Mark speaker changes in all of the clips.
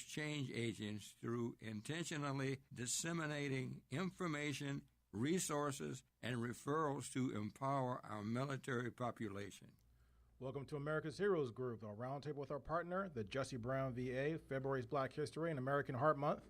Speaker 1: change agents through intentionally disseminating information, resources, and referrals to empower our military population.
Speaker 2: Welcome to America's Heroes Group, a roundtable with our partner, the Jesse Brown VA. February's Black History and American Heart Month.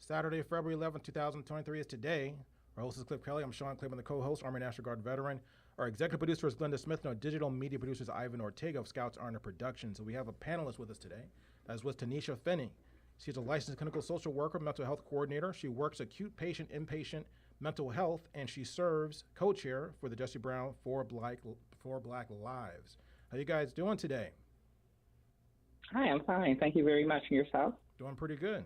Speaker 2: Saturday, February 11, 2023 is today. Our host is Kelley. I'm Sean Claiborne, the co-host, Army National Guard veteran. Our executive producer is Glenda Smith, and our digital media producer is Ortega of Scouts Arnold Productions. So we have a panelist with us today. That is with Tenisha Fennie. She's a licensed clinical social worker, mental health coordinator. She works acute patient, inpatient mental health, and she serves co-chair for the Jesse Brown for Black Lives. How you guys doing today?
Speaker 3: Hi, I'm fine. Thank you very much. And yourself?
Speaker 2: Doing pretty good.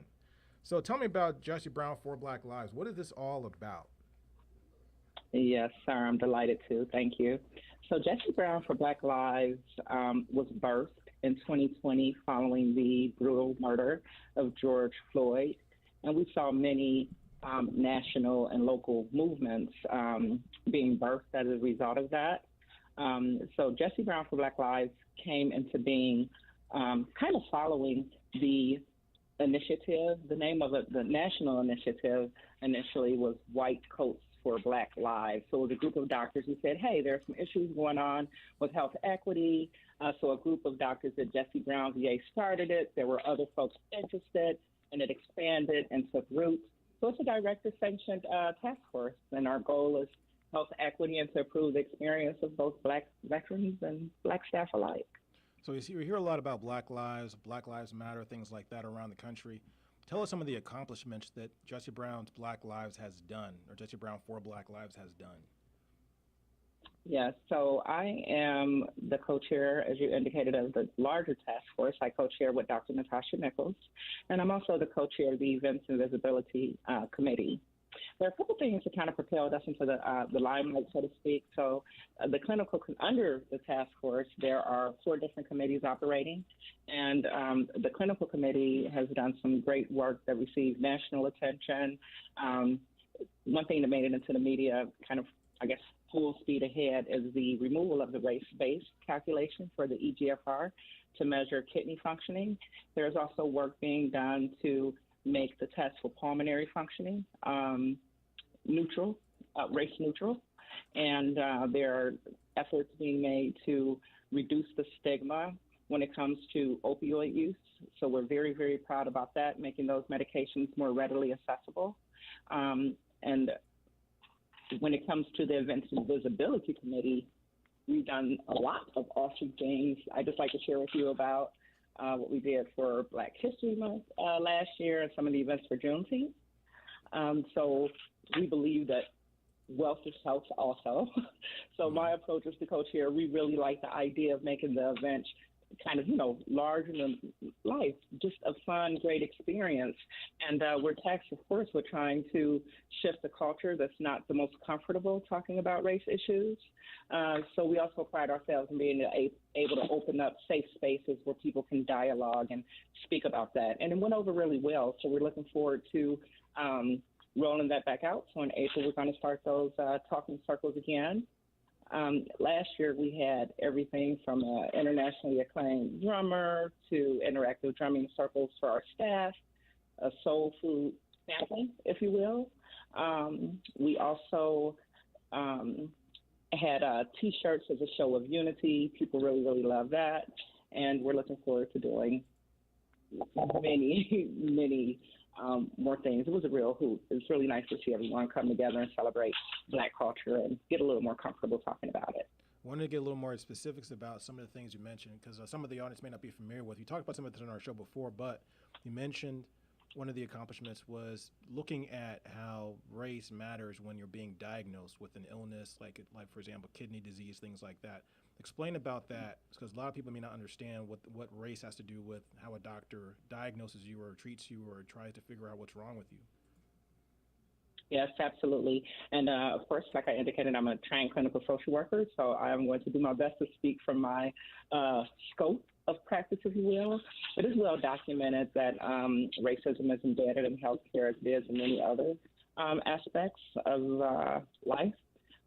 Speaker 2: So tell me about Jesse Brown for Black Lives. What is this all about?
Speaker 3: Yes, sir. I'm delighted to. Thank you. So Jesse Brown for Black Lives was birthed in 2020 following the brutal murder of George Floyd. And we saw many national and local movements being birthed as a result of that. So Jesse Brown for Black Lives came into being kind of following the initiative. The name of it, the national initiative, initially was White Coats for Black Lives. So it was a group of doctors who said, hey, there are some issues going on with health equity. So a group of doctors at Jesse Brown VA started it. There were other folks interested, and it expanded and took root. So it's a director-sanctioned task force, and our goal is health equity and to improve the experience of both Black veterans and Black staff alike.
Speaker 2: So we hear a lot about Black Lives Matter, things like that around the country. Tell us some of the accomplishments that Jesse Brown's Black Lives has done, or Jesse Brown for Black Lives has done.
Speaker 3: Yes, so I am the co-chair, as you indicated, of the larger task force. I co-chair with Dr. Natasha Nichols, and I'm also the co-chair of the Events and Visibility Committee. There are a couple things that kind of propelled us into the limelight, so to speak. So under the task force, there are 4 different committees operating, and the clinical committee has done some great work that received national attention. One thing that made it into the media kind of, I guess, full speed ahead is the removal of the race-based calculation for the EGFR to measure kidney functioning. There's also work being done to make the test for pulmonary functioning race neutral. And there are efforts being made to reduce the stigma when it comes to opioid use. So we're very, very proud about that, making those medications more readily accessible. And when it comes to the Events and Visibility Committee, we've done a lot of awesome things. I'd just like to share with you about what we did for Black History Month last year and some of the events for Juneteenth. So we believe that wealth is health also. So my approach as the co-chair, we really like the idea of making the event kind of, larger than life, just a fun, great experience. And we're tasked, of course, with trying to shift the culture that's not the most comfortable talking about race issues. So we also pride ourselves in being able to open up safe spaces where people can dialogue and speak about that. And it went over really well. So we're looking forward to rolling that back out. So in April, we're going to start those talking circles again. Last year, we had everything from an internationally acclaimed drummer to interactive drumming circles for our staff, a soul food sampling, if you will. We also had T-shirts as a show of unity. People really, really love that. And we're looking forward to doing many, many more things. It was a real hoot. It was really nice to see everyone come together and celebrate Black culture and get a little more comfortable talking about it.
Speaker 2: I wanted to get a little more specifics about some of the things you mentioned, because some of the audience may not be familiar with. You talked about some of this on our show before, but you mentioned one of the accomplishments was looking at how race matters when you're being diagnosed with an illness, like for example, kidney disease, things like that. Explain about that, because a lot of people may not understand what race has to do with how a doctor diagnoses you or treats you or tries to figure out what's wrong with you.
Speaker 3: Yes, absolutely. And of course, like I indicated, I'm a trained clinical social worker, so I'm going to do my best to speak from my scope of practice, if you will. It is well documented that racism is embedded in healthcare as it is in many other aspects of life.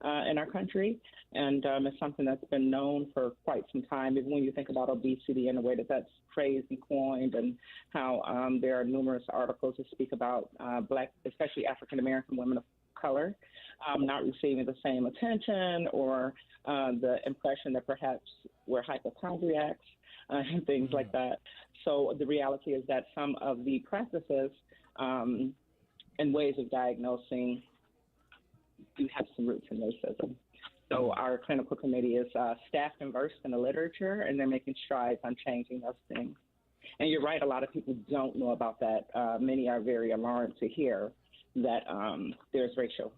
Speaker 3: in our country, and it's something that's been known for quite some time. Even when you think about obesity and the way that that's phrased and coined, and how there are numerous articles that speak about Black, especially African American women of color, not receiving the same attention, or the impression that perhaps we're hypochondriacs and things like that. So the reality is that some of the practices and ways of diagnosing do have some roots in racism. So our clinical committee is staffed and versed in the literature, and they're making strides on changing those things. And you're right, a lot of people don't know about that. Many are very alarmed to hear that there's racial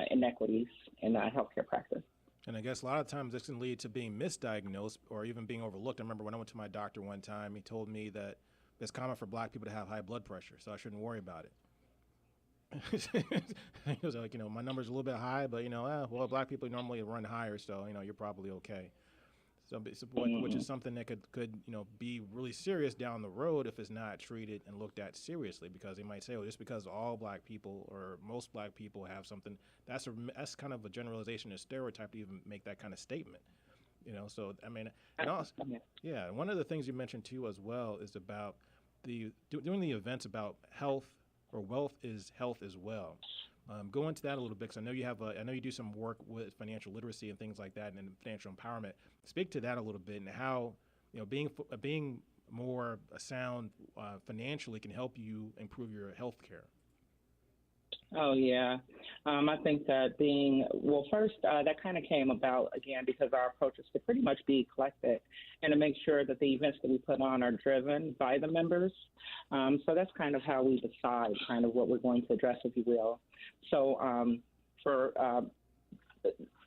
Speaker 3: inequities in healthcare practice.
Speaker 2: And I guess a lot of times this can lead to being misdiagnosed or even being overlooked. I remember when I went to my doctor one time, he told me that it's common for Black people to have high blood pressure, so I shouldn't worry about it. He was like, my number's a little bit high, but, well, Black people normally run higher, so, you're probably okay. So, which is something that could be really serious down the road if it's not treated and looked at seriously, because they might say, just because all Black people or most Black people have something, that's kind of a generalization and stereotype to even make that kind of statement. So, I mean, and also, yeah, one of the things you mentioned too as well is about doing the events about health, or wealth is health as well. Go into that a little bit, because I know you do some work with financial literacy and things like that, and financial empowerment. Speak to that a little bit, and how being more sound financially can help you improve your health care.
Speaker 3: Oh, yeah. I think that first, that kind of came about, again, because our approach is to pretty much be eclectic and to make sure that the events that we put on are driven by the members. So that's kind of how we decide kind of what we're going to address, if you will. So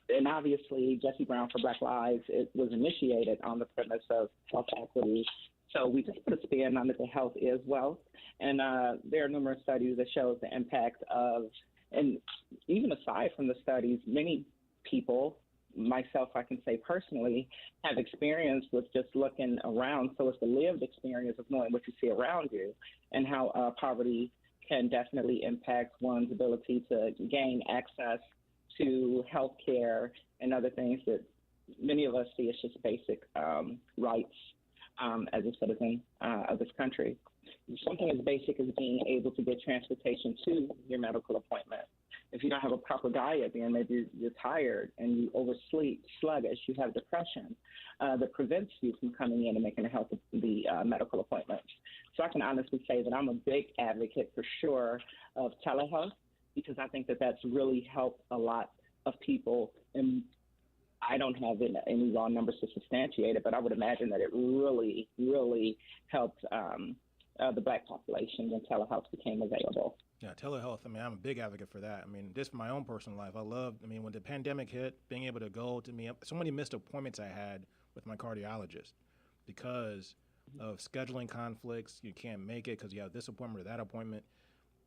Speaker 3: and obviously, Jesse Brown for Black Lives, it was initiated on the premise of health equity. So we just put a spin on it that health is wealth. And there are numerous studies that show the impact of, and even aside from the studies, many people, myself, I can say personally, have experience with just looking around. So it's the lived experience of knowing what you see around you, and how poverty can definitely impact one's ability to gain access to health care and other things that many of us see as just basic rights as a citizen of this country. Something as basic as being able to get transportation to your medical appointment. If you don't have a proper diet, then maybe you're tired and you oversleep, sluggish, you have depression that prevents you from coming in and making the medical appointments. So I can honestly say that I'm a big advocate for sure of telehealth, because I think that that's really helped a lot of people. And I don't have any raw numbers to substantiate it, but I would imagine that it really, really helped the Black population when telehealth became available.
Speaker 2: Yeah, telehealth, I'm a big advocate for that. Just for my own personal life, when the pandemic hit, being able to go to so many missed appointments I had with my cardiologist because of scheduling conflicts. You can't make it because you have this appointment or that appointment.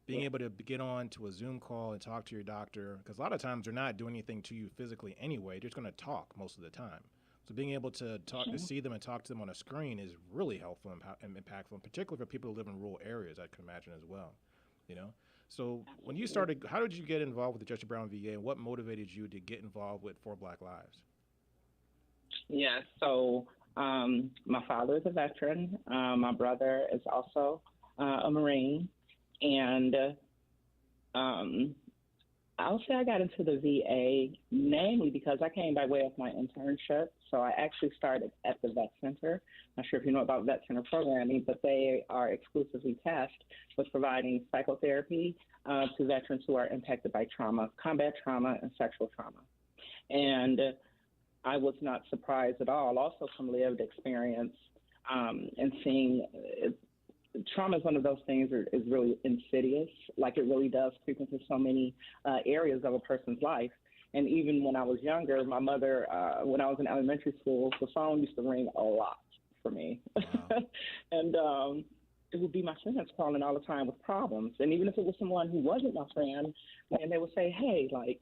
Speaker 2: Being able to get on to a Zoom call and talk to your doctor, because a lot of times they're not doing anything to you physically anyway. They're just going to talk most of the time. So being able to talk, to see them and talk to them on a screen is really helpful and impactful, particularly for people who live in rural areas, I can imagine as well. So when you started, how did you get involved with the Jesse Brown VA, and what motivated you to get involved with For Black Lives?
Speaker 3: Yeah, so my father is a veteran. My brother is also a Marine. And I'll say I got into the VA mainly because I came by way of my internship. So I actually started at the Vet Center. Not sure if you know about Vet Center programming, but they are exclusively tasked with providing psychotherapy to veterans who are impacted by trauma, combat trauma, and sexual trauma. And I was not surprised at all, also from lived experience and seeing trauma is one of those things that is really insidious. Like, it really does creep into so many areas of a person's life. And even when I was younger, my mother, when I was in elementary school, the phone used to ring a lot for me. Wow. And it would be my friends calling all the time with problems. And even if it was someone who wasn't my friend, and they would say, hey, like,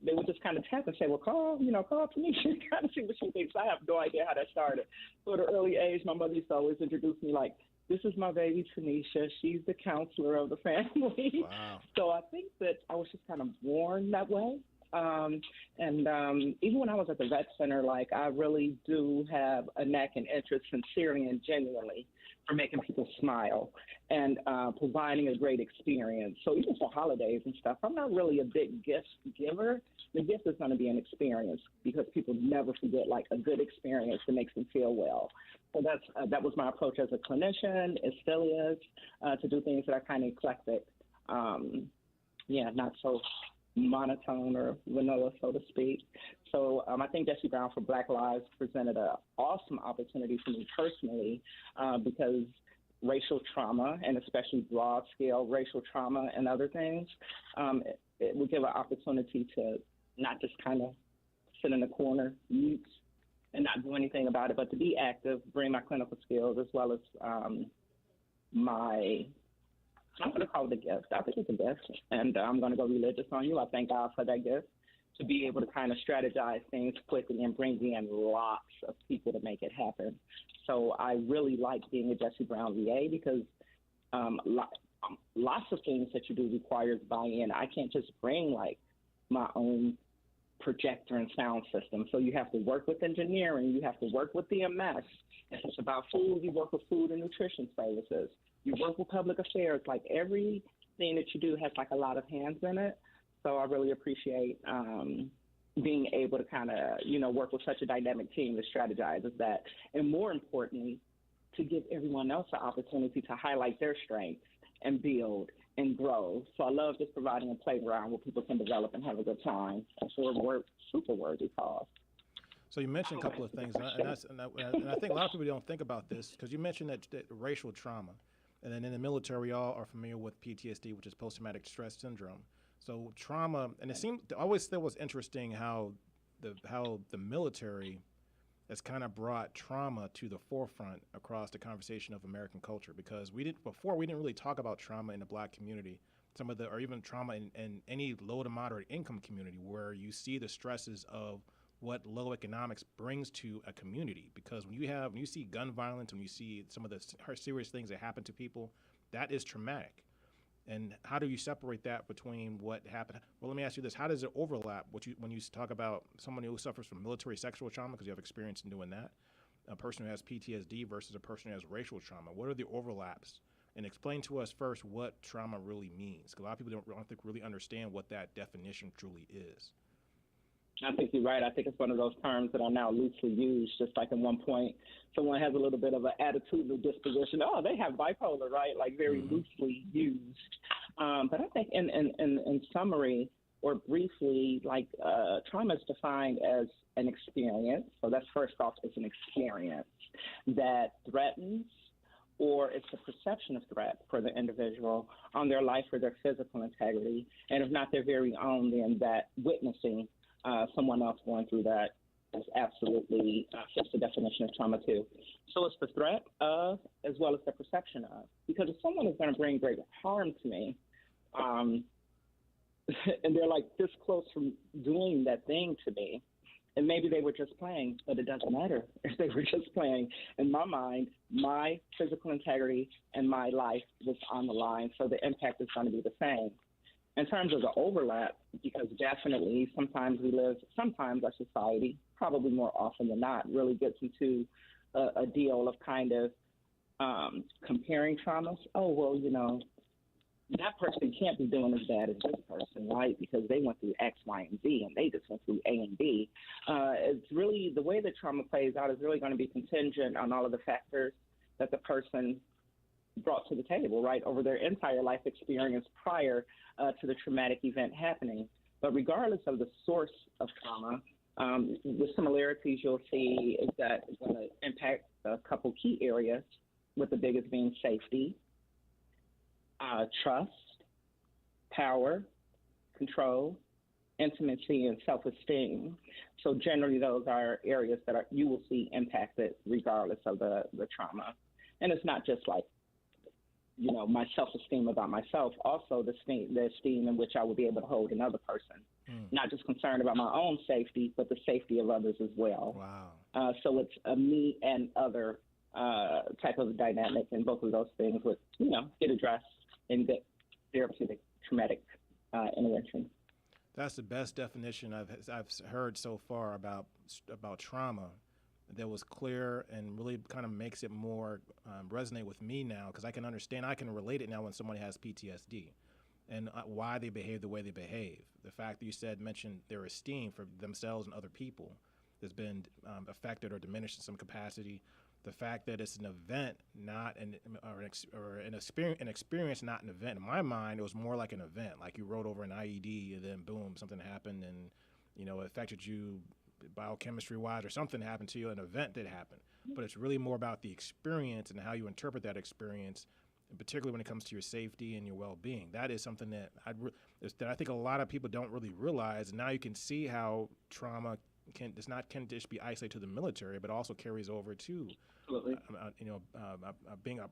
Speaker 3: they would just kind of tap and say, well, call Tenisha, kind of see what she thinks. I have no idea how that started. So at an early age, my mother used to always introduce me like, this is my baby, Tenisha. She's the counselor of the family. Wow. So I think that I was just kind of born that way. Even when I was at the vet center, like I really do have a knack and interest sincerely and genuinely for making people smile and providing a great experience. So even for holidays and stuff, I'm not really a big gift giver. The gift is going to be an experience because people never forget like a good experience that makes them feel well. So that was my approach as a clinician. It still is to do things that are kind of eclectic. Not so monotone or vanilla, so to speak. So I think Jesse Brown for Black Lives presented an awesome opportunity for me personally because racial trauma, and especially broad-scale racial trauma and other things, it would give an opportunity to not just kind of sit in the corner, mute, and not do anything about it, but to be active, bring my clinical skills as well as I'm going to call it a gift. I think it's a gift, and I'm going to go religious on you. I thank God for that gift, to be able to kind of strategize things quickly and bring in lots of people to make it happen. So I really like being a Jesse Brown VA because lots of things that you do requires buy-in. I can't just bring, like, my own projector and sound system. So you have to work with engineering. You have to work with DMS. If it's about food, you work with food and nutrition services. You work with public affairs. Like everything that you do has like a lot of hands in it. So I really appreciate being able to kind of, work with such a dynamic team that strategizes that. And more importantly, to give everyone else the opportunity to highlight their strengths and build and grow. So I love just providing a playground where people can develop and have a good time. That's a super worthy cause.
Speaker 2: So you mentioned a couple of things, and I think a lot of people don't think about this because you mentioned that racial trauma. And then in the military, we all are familiar with PTSD, which is post-traumatic stress syndrome. So trauma, and it seemed always still was interesting how the military has kind of brought trauma to the forefront across the conversation of American culture, because we didn't really talk about trauma in the Black community, or even trauma in any low to moderate income community where you see the stresses of what low economics brings to a community. Because when you see gun violence, when you see some of the serious things that happen to people, that is traumatic. And how do you separate that between what happened? Well, let me ask you this. How does it overlap when you talk about someone who suffers from military sexual trauma, because you have experience in doing that, a person who has PTSD versus a person who has racial trauma? What are the overlaps? And explain to us first what trauma really means, because a lot of people don't think really understand what that definition truly is.
Speaker 3: I think you're right. I think it's one of those terms that are now loosely used, just like at one point someone has a little bit of an attitudinal disposition. Oh, they have bipolar, right? Like very loosely used. But I think in summary or briefly, like trauma is defined as an experience. So that's first off, it's an experience that threatens, or it's a perception of threat for the individual on their life or their physical integrity. And if not their very own, then that witnessing someone else going through that is absolutely fits the definition of trauma too. So it's the threat of as well as the perception of. Because if someone is going to bring great harm to me, and they're like this close from doing that thing to me, and maybe they were just playing, but it doesn't matter if they were just playing. In my mind, my physical integrity and my life was on the line, so the impact is going to be the same. In terms of the overlap, because definitely sometimes our society, probably more often than not, really gets into a deal of kind of comparing traumas. Oh, well, that person can't be doing as bad as this person, right? Because they went through X, Y, and Z, and they just went through A and B. It's really, the way that trauma plays out is really going to be contingent on all of the factors that the person brought to the table, right, over their entire life experience prior to the traumatic event happening. But regardless of the source of trauma, the similarities you'll see is that it's going to impact a couple key areas, with the biggest being safety, trust, power, control, intimacy, and self-esteem. So generally those are areas that you will see impacted regardless of the trauma. And it's not just like, my self-esteem about myself, also the esteem in which I will be able to hold another person. Not just concerned about my own safety, but the safety of others as well.
Speaker 2: Wow.
Speaker 3: So it's a me and other type of dynamic, and both of those things would, get addressed in the therapeutic traumatic intervention.
Speaker 2: That's the best definition I've heard so far about trauma. That was clear and really kind of makes it more resonate with me now, because I can understand, I can relate it now when somebody has PTSD and why they behave the way they behave. The fact that you mentioned their esteem for themselves and other people has been affected or diminished in some capacity. The fact that it's an event, not an experience, not an event. In my mind, it was more like an event, like you rode over an IED and then boom, something happened and it affected you biochemistry-wise, or something happened to you, an event did happen. But it's really more about the experience and how you interpret that experience, and particularly when it comes to your safety and your well-being. That is something that I think a lot of people don't really realize. And now you can see how trauma can just be isolated to the military, but also carries over to being a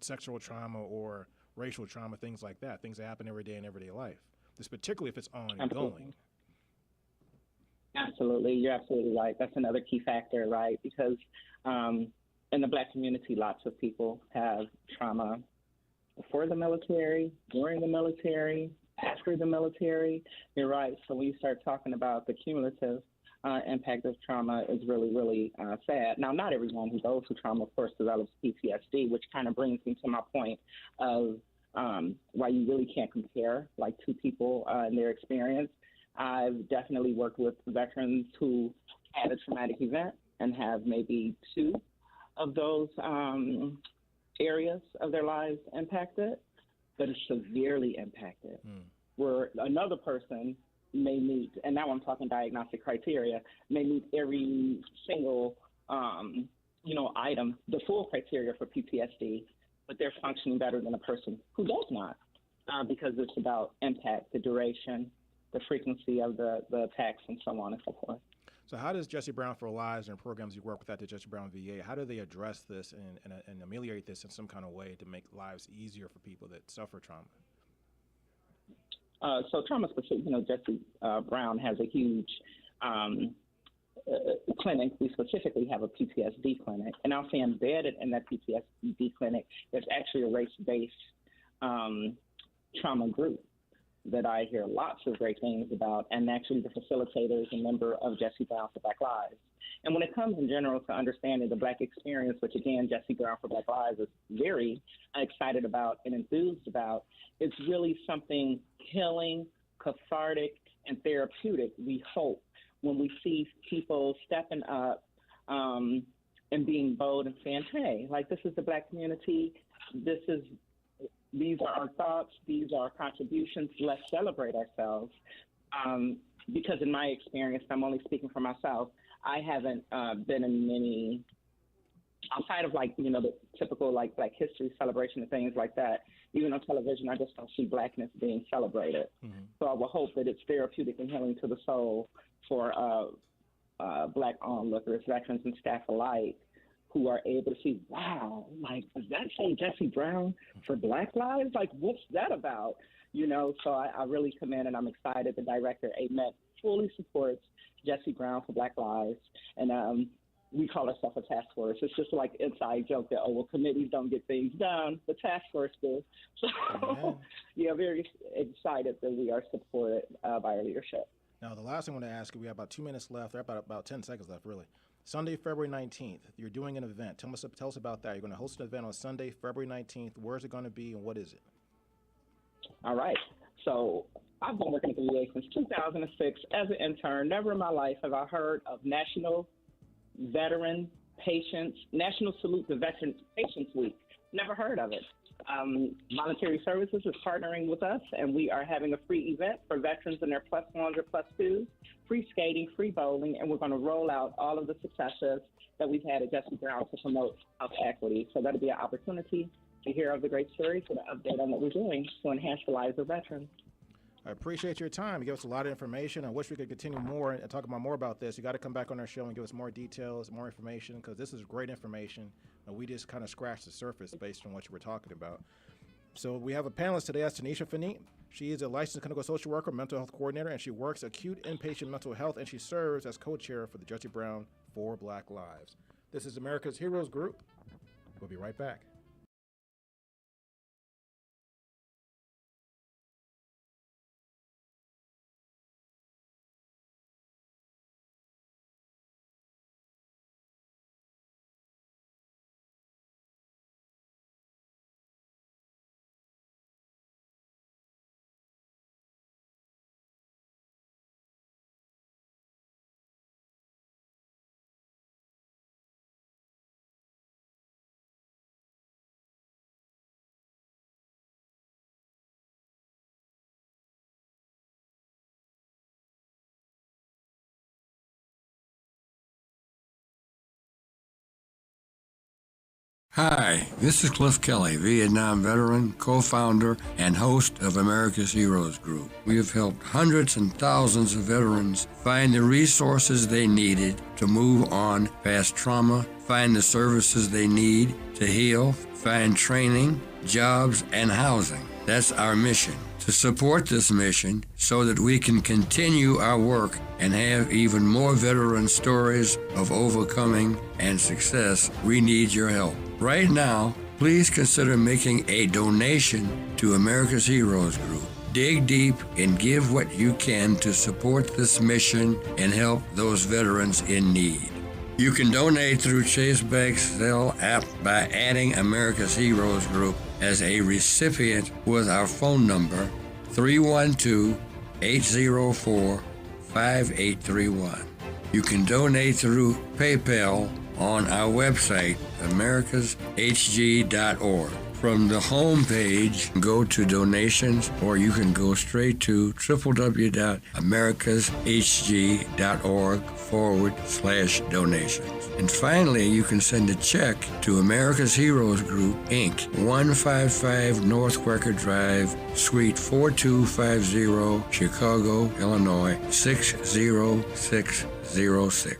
Speaker 2: sexual trauma or racial trauma, things like that, things that happen every day in everyday life. This particularly if it's ongoing.
Speaker 3: Absolutely. You're absolutely right. That's another key factor, right? Because in the Black community, lots of people have trauma before the military, during the military, after the military. You're right. So when you start talking about the cumulative impact of trauma is really, really sad. Now, not everyone who goes through trauma, of course, develops PTSD, which kind of brings me to my point of why you really can't compare like two people and their experience. I've definitely worked with veterans who had a traumatic event and have maybe two of those areas of their lives impacted, but it's severely impacted. Where another person may meet, and now I'm talking diagnostic criteria, may meet every single, item, the full criteria for PTSD, but they're functioning better than a person who does not, because it's about impact, the duration, the frequency of the attacks, and so on and so forth.
Speaker 2: So how does Jesse Brown for Lives and programs you work with at the Jesse Brown VA, how do they address this and ameliorate this in some kind of way to make lives easier for people that suffer trauma?
Speaker 3: So trauma specific, Jesse Brown has a huge clinic. We specifically have a PTSD clinic, and I'll say embedded in that PTSD clinic, there's actually a race-based trauma group that I hear lots of great things about, and actually the facilitator is a member of Jesse Brown for Black Lives. And when it comes in general to understanding the Black experience, which again, Jesse Brown for Black Lives is very excited about and enthused about, it's really something healing, cathartic, and therapeutic, we hope, when we see people stepping up and being bold and saying, hey, like, this is the Black community, these are our thoughts, these are our contributions, let's celebrate ourselves. Because in my experience, I'm only speaking for myself, I haven't been in many, outside of the typical Black history celebration and things like that. Even on television, I just don't see Blackness being celebrated. Mm-hmm. So I will hope that it's therapeutic and healing to the soul for Black onlookers, veterans and staff alike, who are able to see, wow, does that say Jesse Brown for Black Lives? What's that about? So I really commend, and I'm excited. The director, Ahmed, fully supports Jesse Brown for Black Lives. And we call ourselves a task force. It's just like inside joke that, committees don't get things done. The task force do. So, very excited that we are supported by our leadership.
Speaker 2: Now, the last thing I want to ask you, we have about 2 minutes left. There are about 10 seconds left, really. Sunday, February 19th, you're doing an event. Tell us about that. You're going to host an event on Sunday, February 19th. Where's it going to be and what is it?
Speaker 3: All right. So I've been working at the VA since 2006 as an intern. Never in my life have I heard of National Veteran Patients, National Salute the Veteran Patients Week. Never heard of it. Voluntary Services is partnering with us, and we are having a free event for veterans and their +1s or +2s, free skating, free bowling, and we're going to roll out all of the successes that we've had at Jesse Brown to promote health equity. So that'll be an opportunity to hear of the great stories and an update on what we're doing to enhance the lives of veterans.
Speaker 2: I appreciate your time. You gave us a lot of information. I wish we could continue more and talk about more about this. You got to come back on our show and give us more details, more information, because this is great information. And we just kind of scratched the surface based on what you were talking about. So we have a panelist today. That's Tenisha Fennie. She is a licensed clinical social worker, mental health coordinator, and she works acute inpatient mental health, and she serves as co-chair for the Jesse Brown for Black Lives. This is America's Heroes Group. We'll be right back.
Speaker 1: Hi, this is Cliff Kelley, Vietnam veteran, co-founder, and host of America's Heroes Group. We have helped hundreds and thousands of veterans find the resources they needed to move on past trauma, find the services they need to heal, find training, jobs, and housing. That's our mission. To support this mission so that we can continue our work and have even more veteran stories of overcoming and success, we need your help. Right now, please consider making a donation to America's Heroes Group. Dig deep and give what you can to support this mission and help those veterans in need. You can donate through Chase Bank Zelle app by adding America's Heroes Group as a recipient with our phone number 312-804-5831. You can donate through PayPal on our website, americashg.org. From the home page, go to donations, or you can go straight to www.americashg.org/donations. And finally, you can send a check to America's Heroes Group, Inc., 155 North Quaker Drive, Suite 4250, Chicago, Illinois, 60606.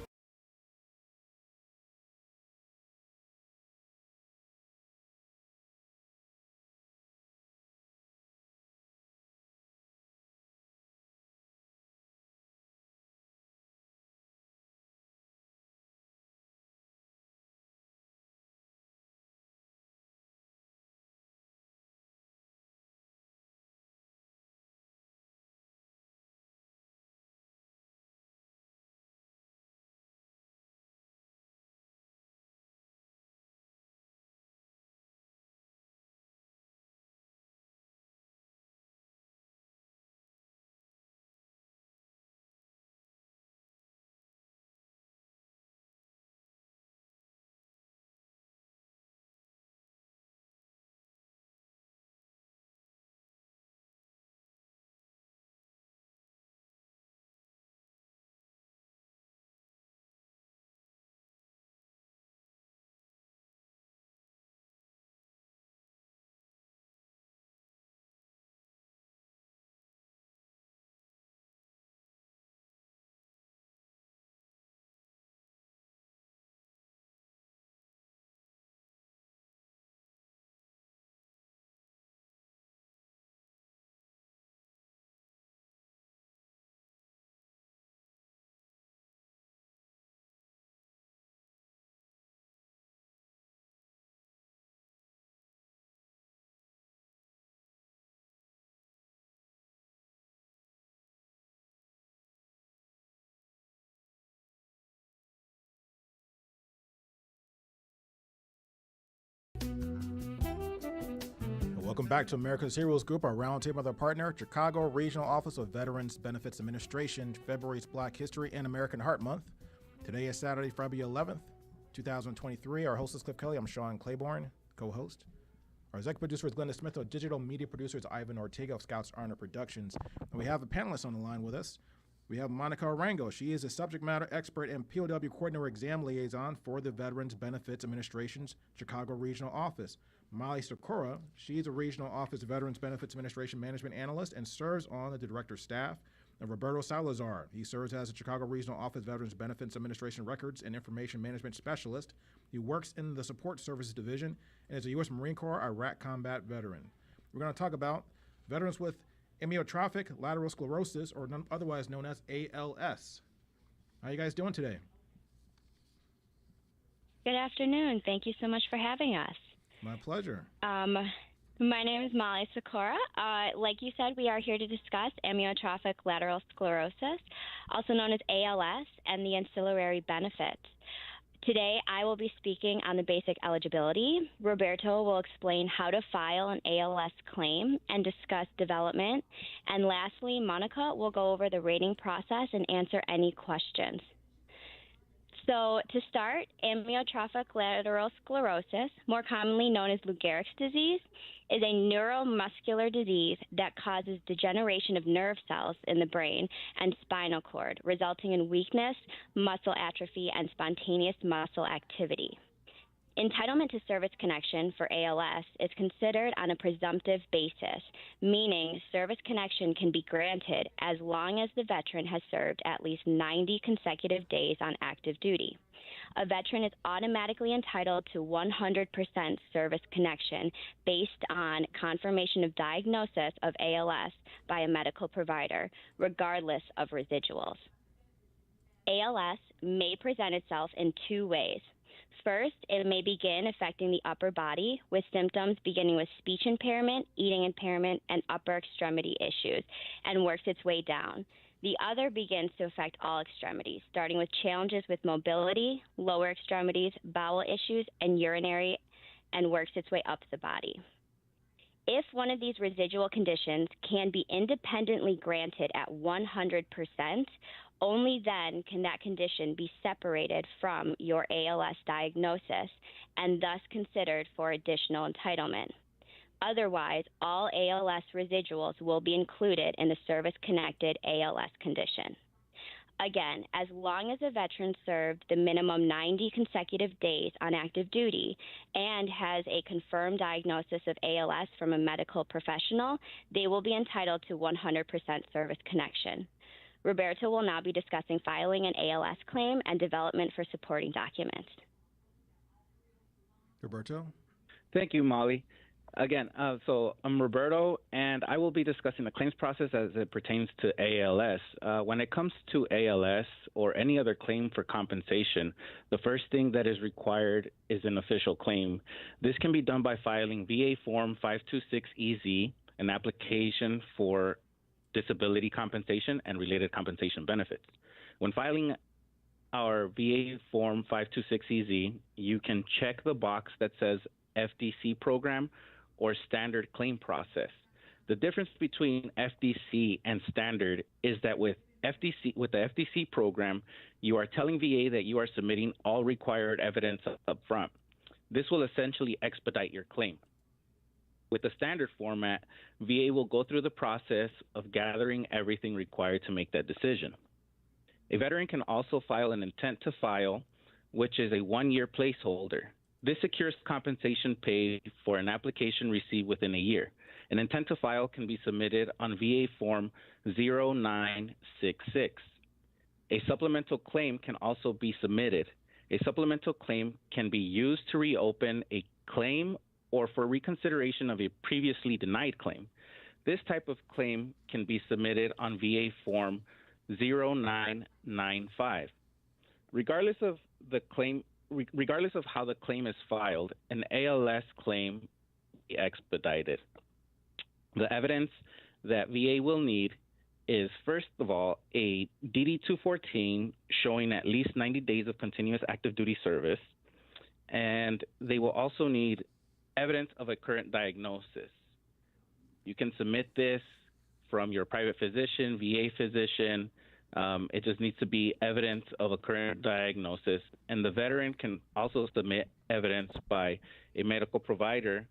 Speaker 2: Welcome back to America's Heroes Group, our roundtable with our partner, Chicago Regional Office of Veterans Benefits Administration, February's Black History and American Heart Month. Today is Saturday, February 11th, 2023. Our host is Cliff Kelley. I'm Sean Claiborne, co-host. Our executive producer is Glenda Smith. Our digital media producer is Ivan Ortega of Scouts Arnold Productions. And we have a panelist on the line with us. We have Monica Arango. She is a subject matter expert and POW coordinator exam liaison for the Veterans Benefits Administration's Chicago Regional Office. Molly Sikora, she's a Regional Office Veterans Benefits Administration Management Analyst and serves on the Director Staff. And Roberto Salazar, he serves as a Chicago Regional Office Veterans Benefits Administration Records and Information Management Specialist. He works in the Support Services Division and is a U.S. Marine Corps Iraq combat veteran. We're going to talk about veterans with amyotrophic lateral sclerosis, or otherwise known as ALS. How are you guys doing today?
Speaker 4: Good afternoon. Thank you so much for having us.
Speaker 2: My pleasure.
Speaker 4: My name is Molly Sikora. Like you said, we are here to discuss amyotrophic lateral sclerosis, also known as ALS, and the ancillary benefits. Today, I will be speaking on the basic eligibility. Roberto will explain how to file an ALS claim and discuss development. And lastly, Monica will go over the rating process and answer any questions. So to start, amyotrophic lateral sclerosis, more commonly known as Lou Gehrig's disease, is a neuromuscular disease that causes degeneration of nerve cells in the brain and spinal cord, resulting in weakness, muscle atrophy, and spontaneous muscle activity. Entitlement to service connection for ALS is considered on a presumptive basis, meaning service connection can be granted as long as the veteran has served at least 90 consecutive days on active duty. A veteran is automatically entitled to 100% service connection based on confirmation of diagnosis of ALS by a medical provider, regardless of residuals. ALS may present itself in two ways. First, it may begin affecting the upper body with symptoms beginning with speech impairment, eating impairment, and upper extremity issues, and works its way down. The other begins to affect all extremities, starting with challenges with mobility, lower extremities, bowel issues, and urinary, and works its way up the body. If one of these residual conditions can be independently granted at 100%, only then can that condition be separated from your ALS diagnosis and thus considered for additional entitlement. Otherwise, all ALS residuals will be included in the service-connected ALS condition. Again, as long as a veteran served the minimum 90 consecutive days on active duty and has a confirmed diagnosis of ALS from a medical professional, they will be entitled to 100% service connection. Roberto will now be discussing filing an ALS claim and development for supporting documents.
Speaker 2: Roberto?
Speaker 5: Thank you, Molly. Again, so I'm Roberto, and I will be discussing the claims process as it pertains to ALS. When it comes to ALS or any other claim for compensation, the first thing that is required is an official claim. This can be done by filing VA Form 526EZ, an application for disability compensation and related compensation benefits. When filing our VA Form 526EZ, you can check the box that says FDC program or standard claim process. The difference between FDC and standard is that with the FDC program, you are telling VA that you are submitting all required evidence up front. This will essentially expedite your claim. With the standard format, VA will go through the process of gathering everything required to make that decision. A veteran can also file an intent to file, which is a one-year placeholder. This secures compensation paid for an application received within a year. An intent to file can be submitted on VA Form 0966. A supplemental claim can also be submitted. A supplemental claim can be used to reopen a claim or for reconsideration of a previously denied claim. This type of claim can be submitted on VA Form 0995. Regardless of how the claim is filed, an ALS claim will be expedited. The evidence that VA will need is, first of all, a DD-214 showing at least 90 days of continuous active duty service, and they will also need evidence of a current diagnosis. You can submit this from your private physician, VA physician. It just needs to be evidence of a current diagnosis. And the veteran can also submit evidence by a medical provider.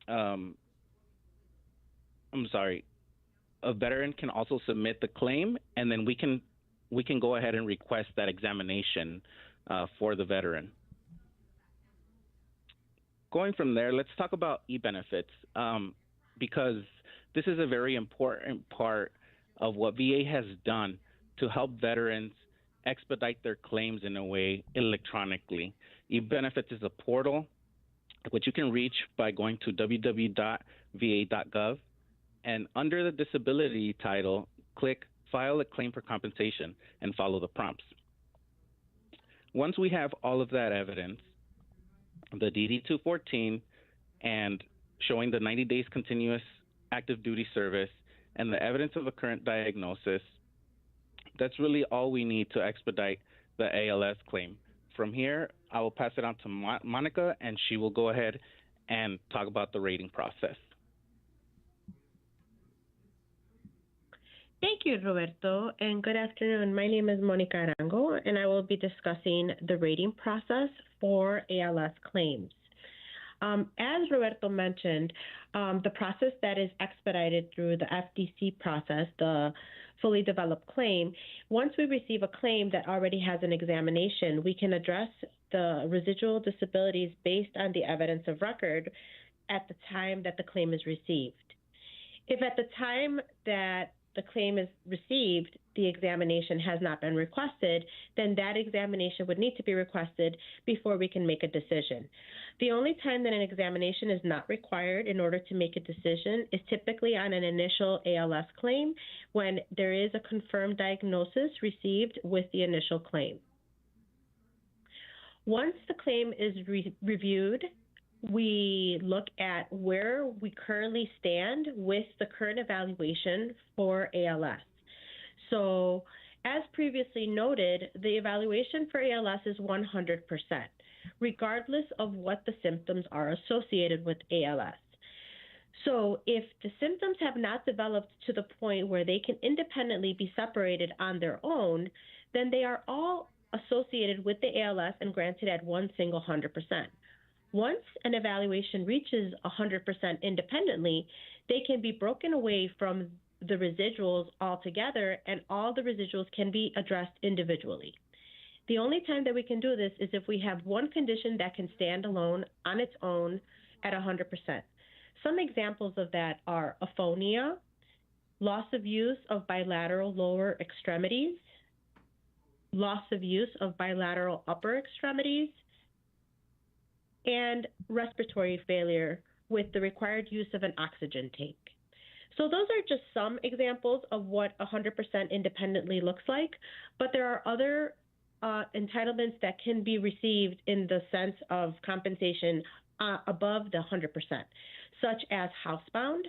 Speaker 5: A veteran can also submit the claim, and then we can go ahead and request that examination for the veteran. Going from there, let's talk about e-benefits, because this is a very important part of what VA has done to help veterans expedite their claims in a way electronically. E-benefits is a portal which you can reach by going to www.va.gov, and under the disability title, click File a Claim for Compensation and follow the prompts. Once we have all of that evidence, the DD-214 and showing the 90 days continuous active duty service and the evidence of a current diagnosis, that's really all we need to expedite the ALS claim. From here, I will pass it on to Monica, and she will go ahead and talk about the rating process.
Speaker 6: Thank you, Roberto, and good afternoon. My name is Monica Arango, and I will be discussing the rating process for ALS claims. As Roberto mentioned, the process that is expedited through the FDC process, the fully developed claim, once we receive a claim that already has an examination, we can address the residual disabilities based on the evidence of record at the time that the claim is received. If at the time that the claim is received, the examination has not been requested, then that examination would need to be requested before we can make a decision. The only time that an examination is not required in order to make a decision is typically on an initial ALS claim when there is a confirmed diagnosis received with the initial claim. Once the claim is reviewed, we look at where we currently stand with the current evaluation for ALS. So, as previously noted, the evaluation for ALS is 100%, regardless of what the symptoms are associated with ALS. So, if the symptoms have not developed to the point where they can independently be separated on their own, then they are all associated with the ALS and granted at one single 100%. Once an evaluation reaches 100% independently, they can be broken away from the residuals altogether, and all the residuals can be addressed individually. The only time that we can do this is if we have one condition that can stand alone on its own at 100%. Some examples of that are aphonia, loss of use of bilateral lower extremities, loss of use of bilateral upper extremities, and respiratory failure with the required use of an oxygen tank. So those are just some examples of what 100% independently looks like, but there are other entitlements that can be received in the sense of compensation above the 100%, such as housebound.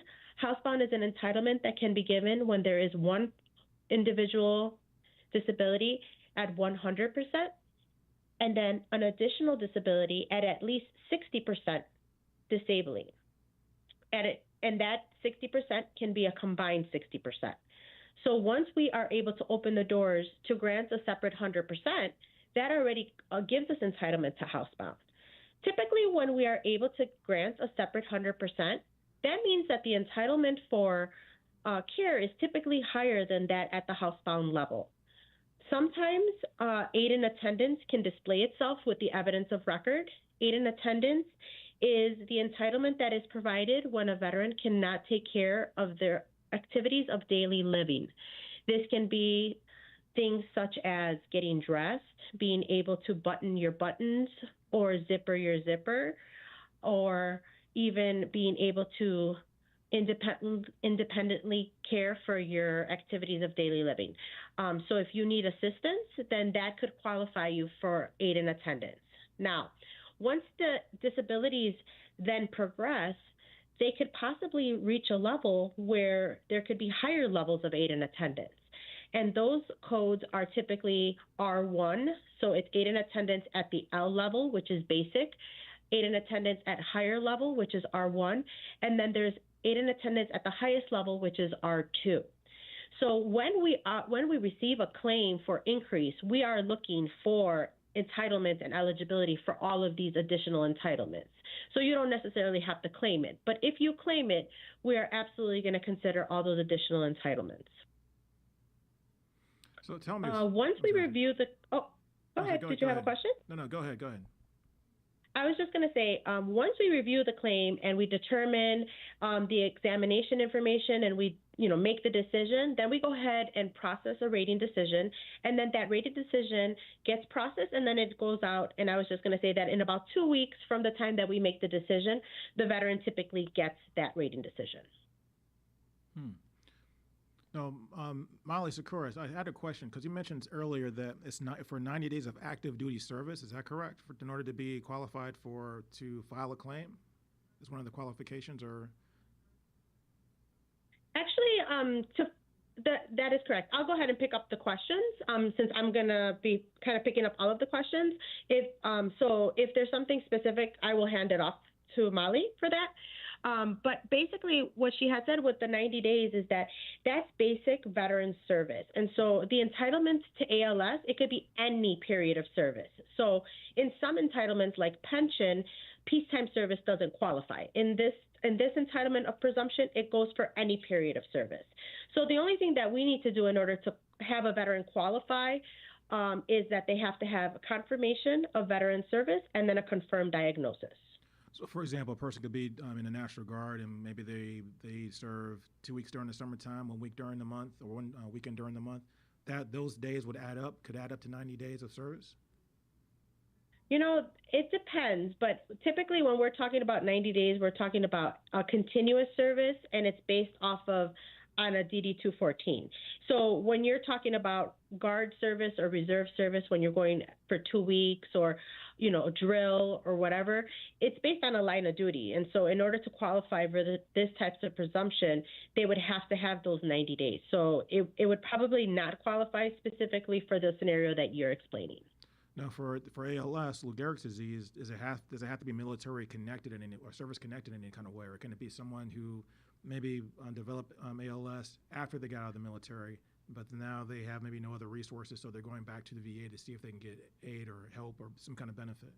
Speaker 6: Housebound is an entitlement that can be given when there is one individual disability at 100%, and then an additional disability at least 60% disabling. And that 60% can be a combined 60%. So once we are able to open the doors to grant a separate 100%, that already gives us entitlement to housebound. Typically, when we are able to grant a separate 100%, that means that the entitlement for care is typically higher than that at the housebound level. Sometimes aid in attendance can display itself with the evidence of record. Aid in attendance is the entitlement that is provided when a veteran cannot take care of their activities of daily living. This can be things such as getting dressed, being able to button your buttons or zipper your zipper, or even being able to independently care for your activities of daily living. So if you need assistance, then that could qualify you for aid in attendance. Now, once the disabilities then progress, they could possibly reach a level where there could be higher levels of aid in attendance. And those codes are typically R1, so it's aid in attendance at the L level, which is basic, aid in attendance at higher level, which is R1, and then there's aid in attendance at the highest level, which is R2. So when we receive a claim for increase, we are looking for entitlement and eligibility for all of these additional entitlements. So you don't necessarily have to claim it, but if you claim it, we are absolutely going to consider all those additional entitlements.
Speaker 2: So tell me.
Speaker 6: Once we review the, go ahead. Did you have a question?
Speaker 2: No, go ahead.
Speaker 6: I was just going to say, once we review the claim and we determine the examination information and we, make the decision, then we go ahead and process a rating decision, and then that rating decision gets processed and then it goes out. And I was just going to say that in about 2 weeks from the time that we make the decision, the veteran typically gets that rating decision.
Speaker 2: No, Molly Sakura, I had a question because you mentioned earlier that it's not for 90 days of active duty service. Is that correct? In order to be qualified to file a claim, is one of the qualifications, or? Actually,
Speaker 6: that is correct. I'll go ahead and pick up the questions since I'm going to be kind of picking up all of the questions. If there's something specific, I will hand it off to Molly for that. But basically what she had said with the 90 days is that that's basic veteran service. And so the entitlement to ALS, it could be any period of service. So in some entitlements like pension, peacetime service doesn't qualify. In this entitlement of presumption, it goes for any period of service. So the only thing that we need to do in order to have a veteran qualify is that they have to have a confirmation of veteran service and then a confirmed diagnosis.
Speaker 2: So, for example, a person could be in the National Guard and maybe they serve 2 weeks during the summertime, 1 week during the month, or one weekend during the month. Those days could add up to 90 days of service?
Speaker 6: It depends, but typically when we're talking about 90 days, we're talking about a continuous service, and it's based off of on a DD-214. So when you're talking about guard service or reserve service, when you're going for 2 weeks or, a drill or whatever, it's based on a line of duty. And so in order to qualify for this type of presumption, they would have to have those 90 days. So it would probably not qualify specifically for the scenario that you're explaining.
Speaker 2: Now, for ALS, Lou Gehrig's disease, does it have to be military connected in any, or service connected in any kind of way, or can it be someone who maybe developed ALS after they got out of the military, but now they have maybe no other resources, so they're going back to the VA to see if they can get aid or help or some kind of benefit?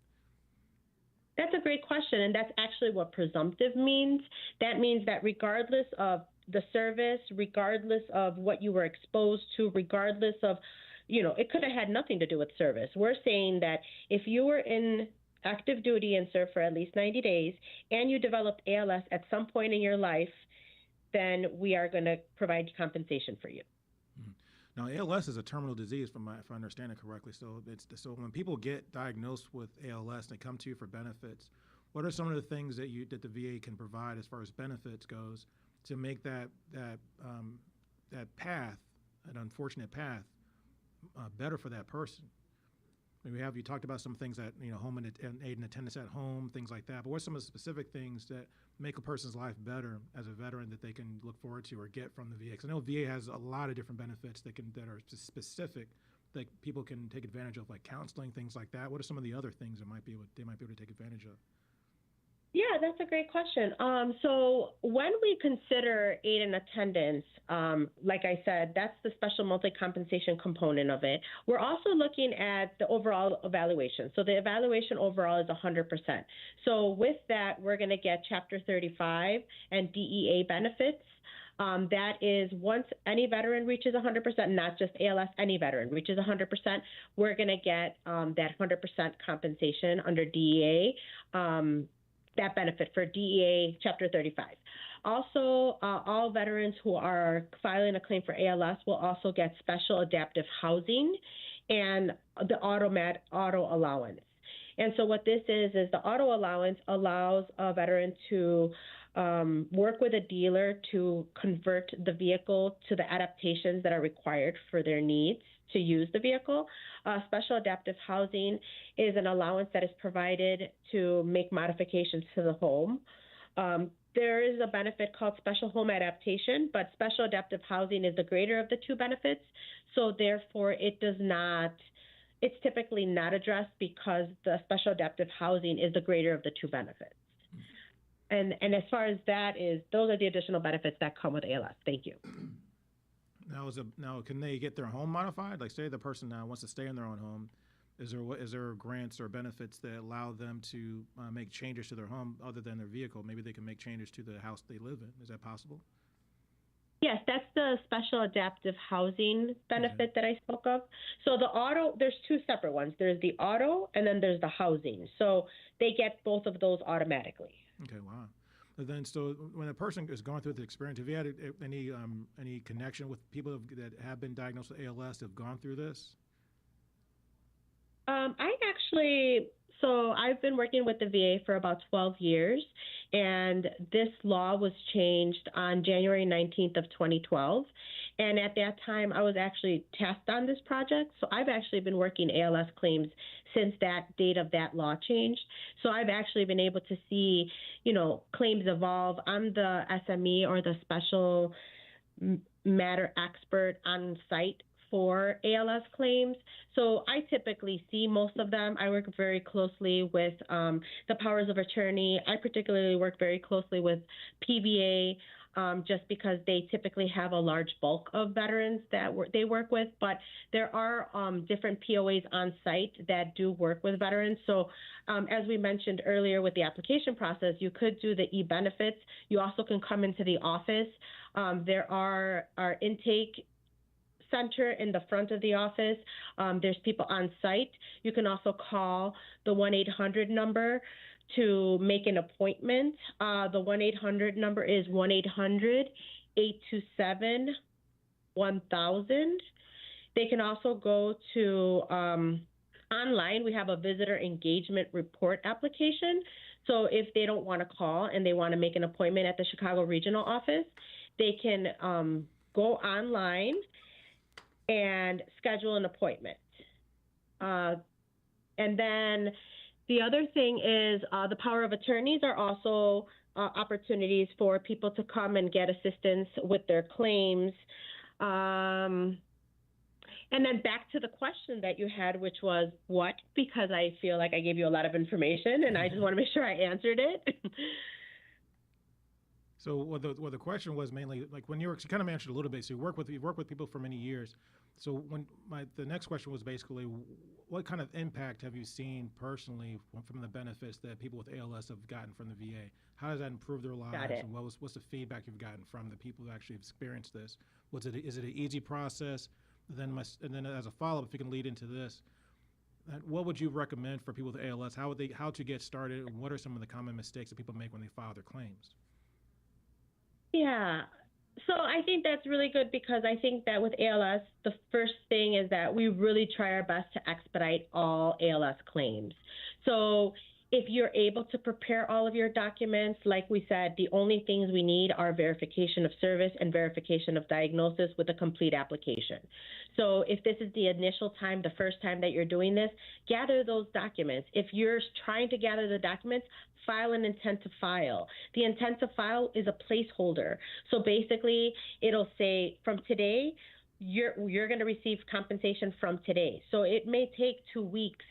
Speaker 6: That's a great question, and that's actually what presumptive means. That means that regardless of the service, regardless of what you were exposed to, regardless of it could have had nothing to do with service. We're saying that if you were in active duty and served for at least 90 days and you developed ALS at some point in your life, then we are going to provide compensation for you.
Speaker 2: Now, ALS is a terminal disease, if I understand it correctly. So when people get diagnosed with ALS, they come to you for benefits. What are some of the things that the VA can provide as far as benefits goes to make that path, an unfortunate path, better for that person? You talked about some things that, home and aid and attendance at home, things like that. But what are some of the specific things that make a person's life better as a veteran that they can look forward to or get from the VA? Because I know VA has a lot of different benefits that are specific that people can take advantage of, like counseling, things like that. What are some of the other things they might be able to take advantage of?
Speaker 6: Yeah, that's a great question. So when we consider aid and attendance, like I said, that's the special multi-compensation component of it. We're also looking at the overall evaluation. So the evaluation overall is 100%. So with that, we're going to get Chapter 35 and DEA benefits. That is once any veteran reaches 100%, not just ALS, any veteran reaches 100%, we're going to get that 100% compensation under DEA. That benefit for DEA Chapter 35. Also, all veterans who are filing a claim for ALS will also get special adaptive housing and the auto allowance. And so what this is the auto allowance allows a veteran to work with a dealer to convert the vehicle to the adaptations that are required for their needs to use the vehicle. Special adaptive housing is an allowance that is provided to make modifications to the home. There is a benefit called special home adaptation, but special adaptive housing is the greater of the two benefits. So therefore, it's typically not addressed because the special adaptive housing is the greater of the two benefits. And as far as that those are the additional benefits that come with ALS. Thank you.
Speaker 2: Now, can they get their home modified? Like, say the person now wants to stay in their own home. Is there grants or benefits that allow them to make changes to their home other than their vehicle? Maybe they can make changes to the house they live in. Is that possible?
Speaker 6: Yes, that's the special adaptive housing benefit that I spoke of. So the auto, there's two separate ones. There's the auto and then there's the housing. So they get both of those automatically.
Speaker 2: Okay, wow. And then, so when a person is going through the experience, have you had any connection with people that have been diagnosed with ALS that have gone through this?
Speaker 6: I've been working with the VA for about 12 years, and this law was changed on January 19th of 2012. And at that time, I was actually tasked on this project. So I've actually been working ALS claims since that date of that law changed. So I've actually been able to see, claims evolve. I'm the SME or the special matter expert on site for ALS claims. So I typically see most of them. I work very closely with the powers of attorney. I particularly work very closely with PVA just because they typically have a large bulk of veterans that they work with. But there are different POAs on site that do work with veterans. So as we mentioned earlier with the application process, you could do the e-benefits. You also can come into the office. There are our intake center in the front of the office. There's people on site. You can also call the 1-800 number to make an appointment. The 1-800 number is 1-800-827-1000. They can also go to online. We have a visitor engagement report application. So if they don't want to call and they want to make an appointment at the Chicago Regional Office, they can go online and schedule an appointment. And then the other thing is the power of attorneys are also opportunities for people to come and get assistance with their claims. And then back to the question that you had, which was what? Because I feel like I gave you a lot of information, and I just want to make sure I answered it.
Speaker 2: So what the question was mainly, like when you kind of answered a little bit. So you've worked with people for many years. So the next question was basically, what kind of impact have you seen personally from the benefits that people with ALS have gotten from the VA? How does that improve their lives? And what's the feedback you've gotten from the people who actually have experienced this? Is it an easy process? And then as a follow-up, if you can lead into this, what would you recommend for people with ALS? How to get started, and what are some of the common mistakes that people make when they file their claims?
Speaker 6: Yeah. So I think that's really good, because I think that with ALS, the first thing is that we really try our best to expedite all ALS claims. So if you're able to prepare all of your documents, like we said, the only things we need are verification of service and verification of diagnosis with a complete application. So if this is the initial time, the first time that you're doing this, gather those documents. If you're trying to gather the documents, file an intent to file. The intent to file is a placeholder. So basically, it'll say from today, you're going to receive compensation from today. So it may take 2 weeks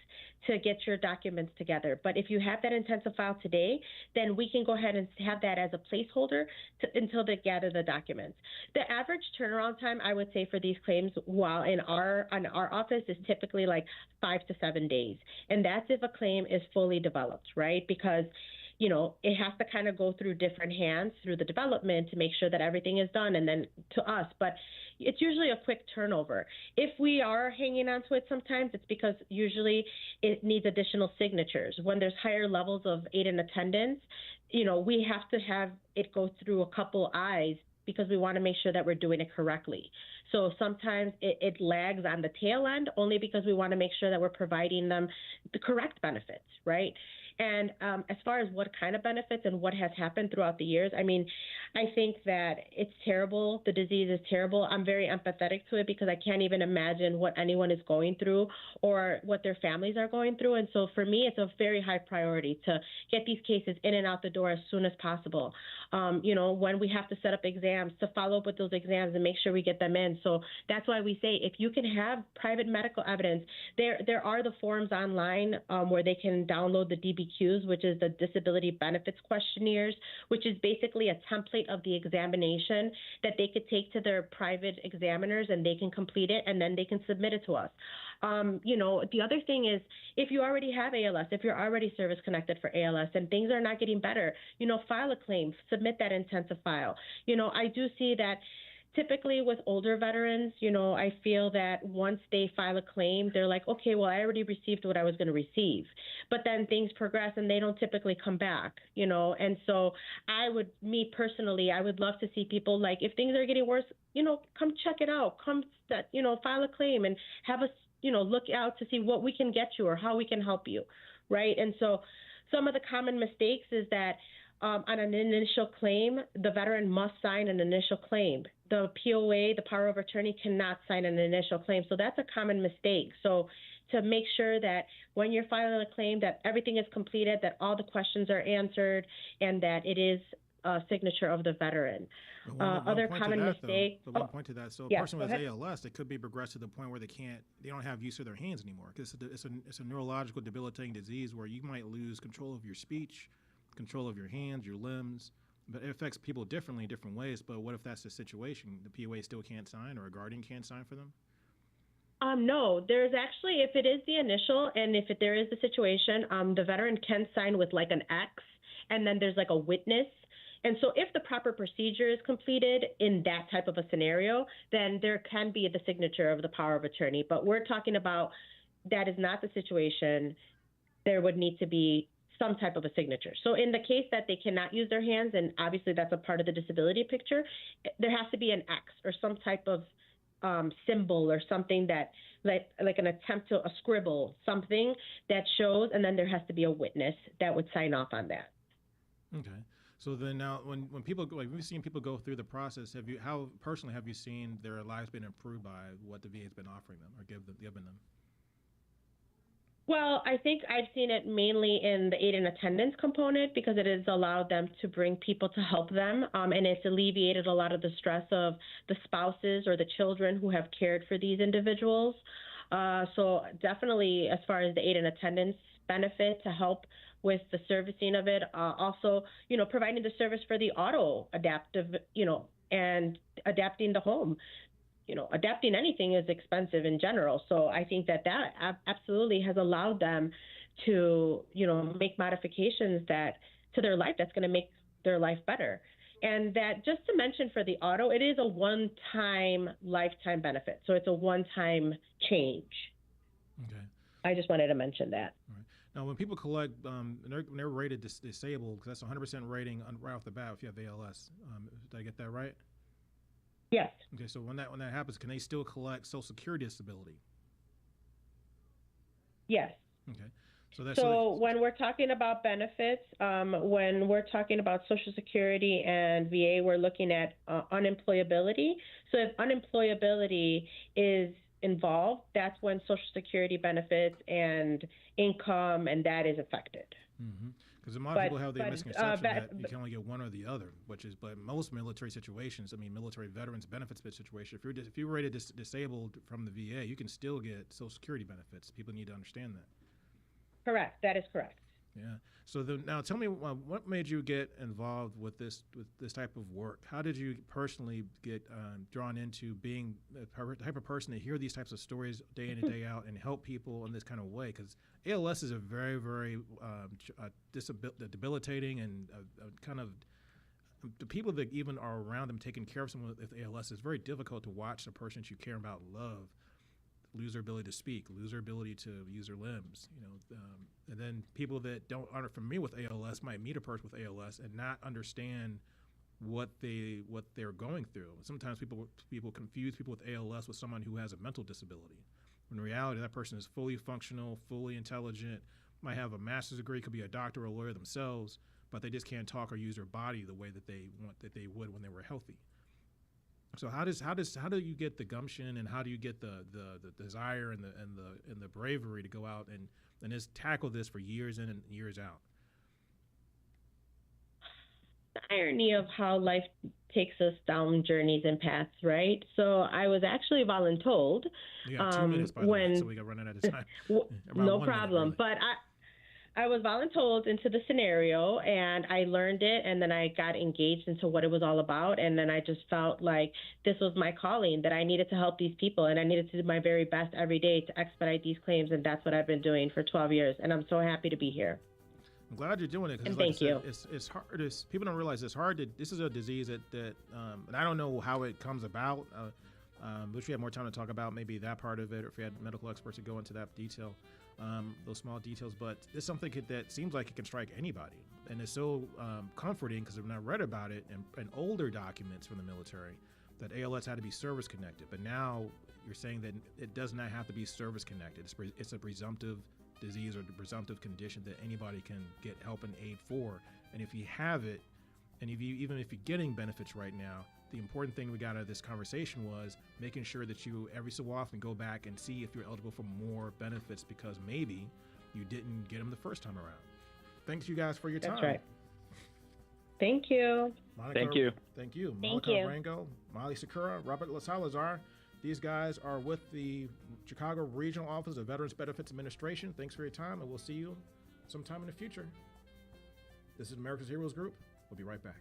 Speaker 6: to get your documents together. But if you have that intent to file today, then we can go ahead and have that as a placeholder until they gather the documents. The average turnaround time, I would say, for these claims while in our office is typically like 5 to 7 days. And that's if a claim is fully developed, right? Because it has to kind of go through different hands through the development to make sure that everything is done and then to us. But it's usually a quick turnover. If we are hanging on to it sometimes, it's because usually it needs additional signatures. When there's higher levels of aid and attendance, we have to have it go through a couple eyes because we want to make sure that we're doing it correctly. So sometimes it lags on the tail end only because we want to make sure that we're providing them the correct benefits, right? And as far as what kind of benefits and what has happened throughout the years, I mean, I think that it's terrible. The disease is terrible. I'm very empathetic to it because I can't even imagine what anyone is going through or what their families are going through. And so for me, it's a very high priority to get these cases in and out the door as soon as possible. When we have to set up exams, to follow up with those exams and make sure we get them in. So that's why we say if you can have private medical evidence, there are the forms online where they can download the DBQs, which is the Disability Benefits Questionnaires, which is basically a template of the examination that they could take to their private examiners and they can complete it and then they can submit it to us. The other thing is if you already have ALS, if you're already service connected for ALS and things are not getting better, file a claim, submit that intent to file. I do see that typically with older veterans, I feel that once they file a claim, they're like, okay, well, I already received what I was going to receive. But then things progress and they don't typically come back, And so me personally, I would love to see people like, if things are getting worse, come check it out. Come, file a claim and have us, look out to see what we can get you or how we can help you, right? And so some of the common mistakes is that on an initial claim, the veteran must sign an initial claim. The POA, the power of attorney, cannot sign an initial claim. So that's a common mistake. So to make sure that when you're filing a claim that everything is completed, that all the questions are answered, and that it is a signature of the veteran. Other common mistake.
Speaker 2: One point to that. So a person with ALS, it could be progressed to the point where they don't have use of their hands anymore. Because it's a neurological debilitating disease where you might lose control of your speech, control of your hands, your limbs. But it affects people differently in different ways. But what if that's the situation? The POA still can't sign, or a guardian can't sign for them?
Speaker 6: No, there's actually, if it is the initial and if there is the situation, the veteran can sign with like an X, and then there's like a witness. And so if the proper procedure is completed in that type of a scenario, then there can be the signature of the power of attorney. But we're talking about that is not the situation. There would need to be some type of a signature. So in the case that they cannot use their hands, and obviously that's a part of the disability picture, there has to be an X or some type of symbol or something that like an attempt to a scribble, something that shows, and then there has to be a witness that would sign off on that.
Speaker 2: Okay. So then now when people go, like we've seen people go through the process, how personally have you seen their lives been improved by what the VA has been offering them or given them?
Speaker 6: Well, I think I've seen it mainly in the aid and attendance component because it has allowed them to bring people to help them, and it's alleviated a lot of the stress of the spouses or the children who have cared for these individuals. So definitely as far as the aid and attendance benefit to help with the servicing of it, also, providing the service for the auto adaptive, and adapting the home. Adapting anything is expensive in general. So I think that absolutely has allowed them to, make modifications to their life that's going to make their life better. And that, just to mention for the auto, it is a one-time lifetime benefit. So it's a one-time change. Okay. I just wanted to mention that.
Speaker 2: All right. Now, when people collect, they're rated disabled, because that's 100% rating right off the bat if you have ALS. Did I get that right?
Speaker 6: Yes.
Speaker 2: Okay, so when that happens, can they still collect Social Security disability?
Speaker 6: Yes.
Speaker 2: Okay.
Speaker 6: So when we're talking about benefits, when we're talking about Social Security and VA, we're looking at unemployability. So if unemployability is involved, that's when Social Security benefits and income and that is affected.
Speaker 2: Because a lot of people have the misconception that you can only get one or the other, but most military situations, military veterans benefits situation, if you're rated disabled from the VA, you can still get Social Security benefits. People need to understand that.
Speaker 6: Correct. That is correct.
Speaker 2: Yeah. So now tell me, what made you get involved with this type of work? How did you personally get drawn into being the type of person to hear these types of stories day in and day out and help people in this kind of way? Because ALS is a very, very debilitating and kind of the people that even are around them taking care of someone with ALS. It's very difficult to watch a person that you care about, love, lose their ability to speak, lose their ability to use their limbs, and then people that aren't familiar with ALS might meet a person with ALS and not understand what they're going through. Sometimes people confuse people with ALS with someone who has a mental disability. When in reality, that person is fully functional, fully intelligent, might have a master's degree, could be a doctor or a lawyer themselves, but they just can't talk or use their body the way that they would when they were healthy. So how do you get the gumption and how do you get the desire and the bravery to go out and just tackle this for years in and years out?
Speaker 6: The irony of how life takes us down journeys and paths, right? So I was actually voluntold.
Speaker 2: You got 2 minutes, by the way, so we got running out of time.
Speaker 6: No problem. Minute, really. But I was voluntold into the scenario and I learned it and then I got engaged into what it was all about. And then I just felt like this was my calling, that I needed to help these people and I needed to do my very best every day to expedite these claims. And that's what I've been doing for 12 years. And I'm so happy to be here.
Speaker 2: I'm glad you're doing it.
Speaker 6: And thank you.
Speaker 2: It's hard. People don't realize it's hard. This is a disease that and I don't know how it comes about. Wish we had more time to talk about maybe that part of it, or if we had medical experts to go into that detail. Those small details, but it's something that seems like it can strike anybody, and it's so comforting because when I read about it in older documents from the military that ALS had to be service connected, but now you're saying that it does not have to be service connected. It's a presumptive disease or the presumptive condition that anybody can get help and aid for, and if you have it, and even if you're getting benefits right now, the important thing we got out of this conversation was making sure that you every so often go back and see if you're eligible for more benefits because maybe you didn't get them the first time around. Thanks you guys for your time.
Speaker 6: That's right. Thank you.
Speaker 2: Monica,
Speaker 5: thank you.
Speaker 2: Thank you.
Speaker 4: Thank
Speaker 2: Monica
Speaker 4: you.
Speaker 2: Arango, Molly Sakura, Robert Salazar. These guys are with the Chicago Regional Office of Veterans Benefits Administration. Thanks for your time, and we'll see you sometime in the future. This is America's Heroes Group. We'll be right back.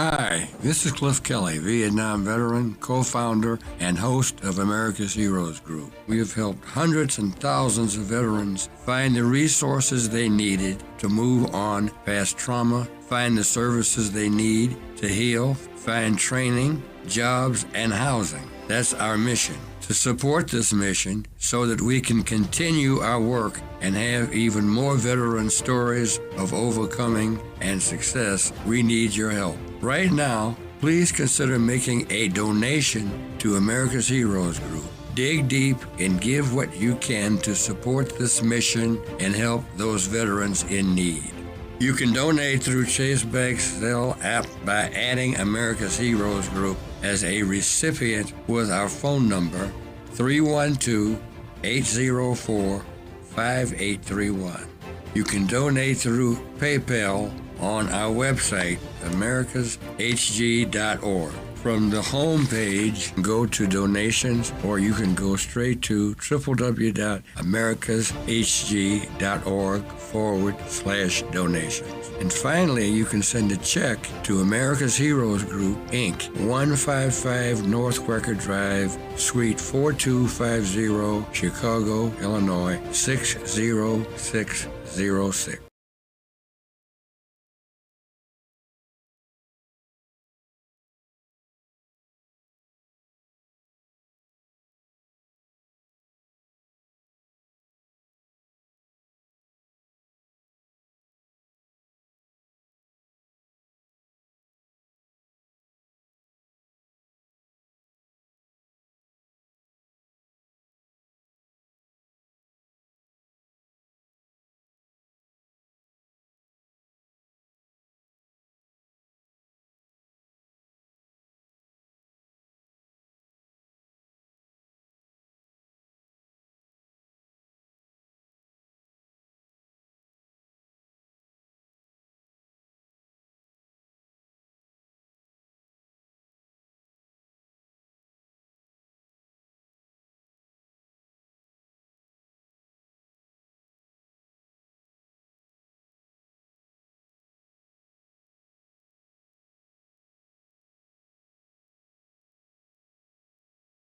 Speaker 1: Hi, this is Cliff Kelley, Vietnam veteran, co-founder, and host of America's Heroes Group. We have helped hundreds and thousands of veterans find the resources they needed to move on past trauma, find the services they need to heal, find training, jobs, and housing. That's our mission. To support this mission so that we can continue our work and have even more veteran stories of overcoming and success, we need your help. Right now, please consider making a donation to America's Heroes Group. Dig deep and give what you can to support this mission and help those veterans in need. You can donate through Chase Bank's Zelle app by adding America's Heroes Group as a recipient with our phone number 312-804-5831. You can donate through PayPal on our website, americashg.org. From the home page, go to donations, or you can go straight to www.americashg.org/donations. And finally, you can send a check to America's Heroes Group, Inc., 155 North Quaker Drive, Suite 4250, Chicago, Illinois, 60606.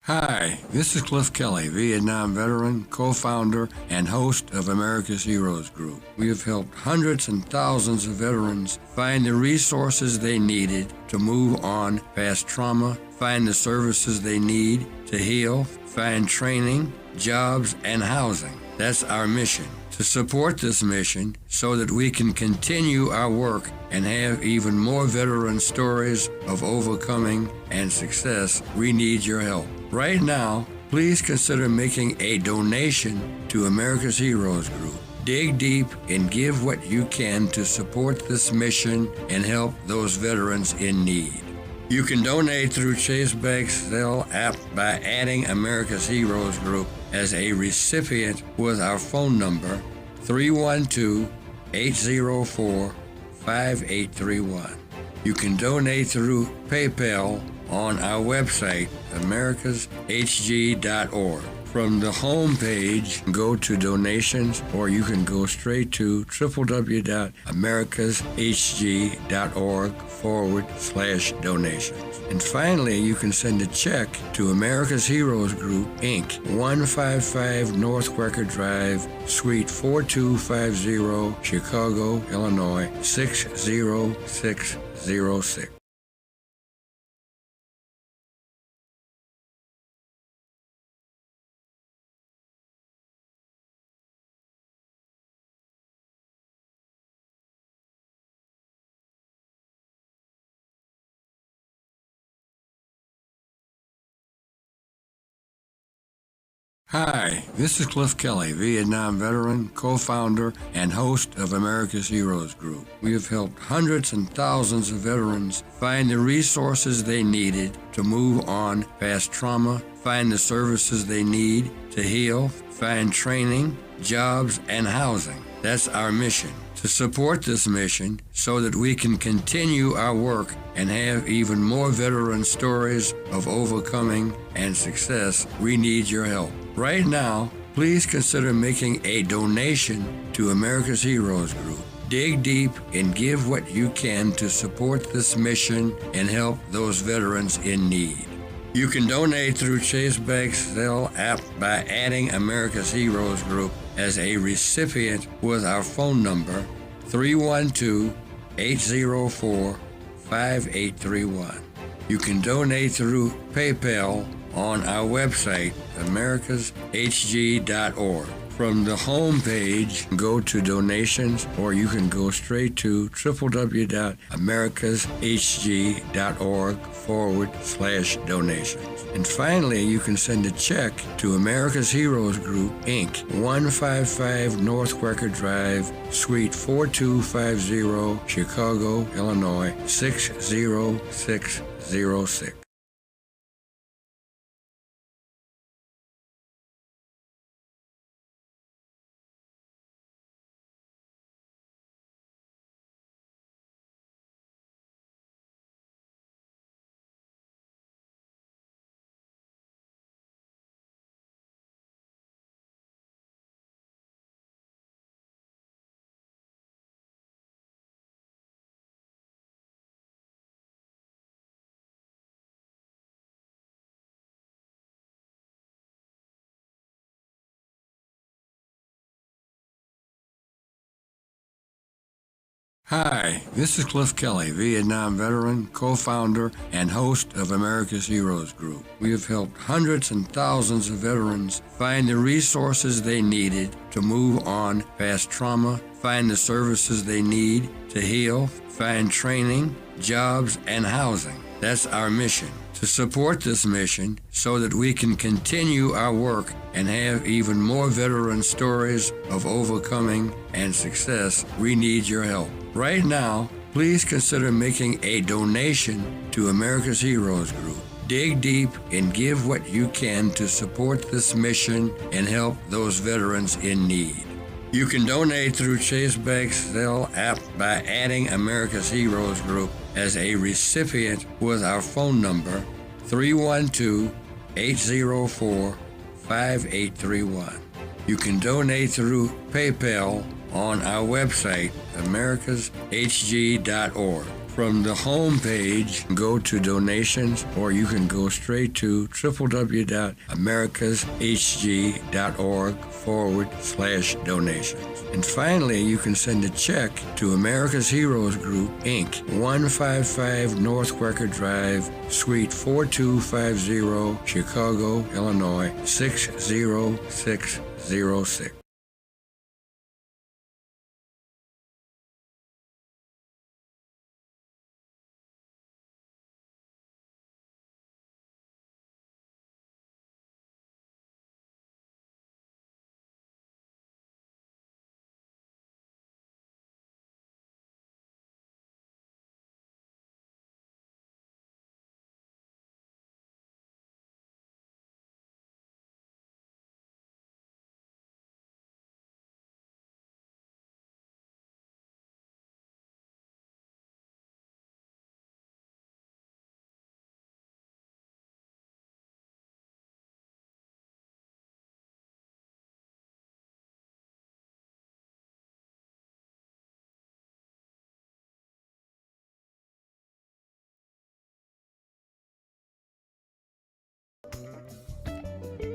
Speaker 1: Hi, this is Cliff Kelley, Vietnam veteran, co-founder, and host of America's Heroes Group. We have helped hundreds and thousands of veterans find the resources they needed to move on past trauma, find the services they need to heal, find training, jobs, and housing. That's our mission. To support this mission so that we can continue our work and have even more veteran stories of overcoming and success, we need your help. Right now, please consider making a donation to America's Heroes Group. Dig deep and give what you can to support this mission and help those veterans in need. You can donate through Chase Bank's Zelle app by adding America's Heroes Group as a recipient with our phone number 312-804-5831. You can donate through PayPal on our website, americashg.org. From the home page, go to donations, or you can go straight to www.americashg.org/donations. And finally, you can send a check to America's Heroes Group, Inc., 155 North Quaker Drive, Suite 4250, Chicago, Illinois, 60606. Hi, this is Cliff Kelley, Vietnam veteran, co-founder, and host of America's Heroes Group. We have helped hundreds and thousands of veterans find the resources they needed to move on past trauma, find the services they need to heal, find training, jobs, and housing. That's our mission. To support this mission so that we can continue our work and have even more veteran stories of overcoming and success, we need your help. Right now, please consider making a donation to America's Heroes Group. Dig deep and give what you can to support this mission and help those veterans in need. You can donate through Chase Bank's Zelle app by adding America's Heroes Group as a recipient with our phone number 312-804-5831. You can donate through PayPal on our website, americashg.org. From the home page, go to donations, or you can go straight to www.americashg.org/donations. And finally, you can send a check to America's Heroes Group, Inc., 155 North Wecker Drive, Suite 4250, Chicago, Illinois, 60606. Hi, this is Cliff Kelley, Vietnam veteran, co-founder, and host of America's Heroes Group. We have helped hundreds and thousands of veterans find the resources they needed to move on past trauma, find the services they need to heal, find training, jobs, and housing. That's our mission. To support this mission so that we can continue our work and have even more veteran stories of overcoming and success, we need your help. Right now, please consider making a donation to America's Heroes Group. Dig deep and give what you can to support this mission and help those veterans in need. You can donate through Chase Bank's Zelle app by adding America's Heroes Group as a recipient with our phone number 312-804-5831. You can donate through PayPal on our website, americashg.org. From the home page, go to donations, or you can go straight to www.americashg.org/donations. And finally, you can send a check to America's Heroes Group, Inc., 155 North Wecker Drive, Suite 4250, Chicago, Illinois, 60606.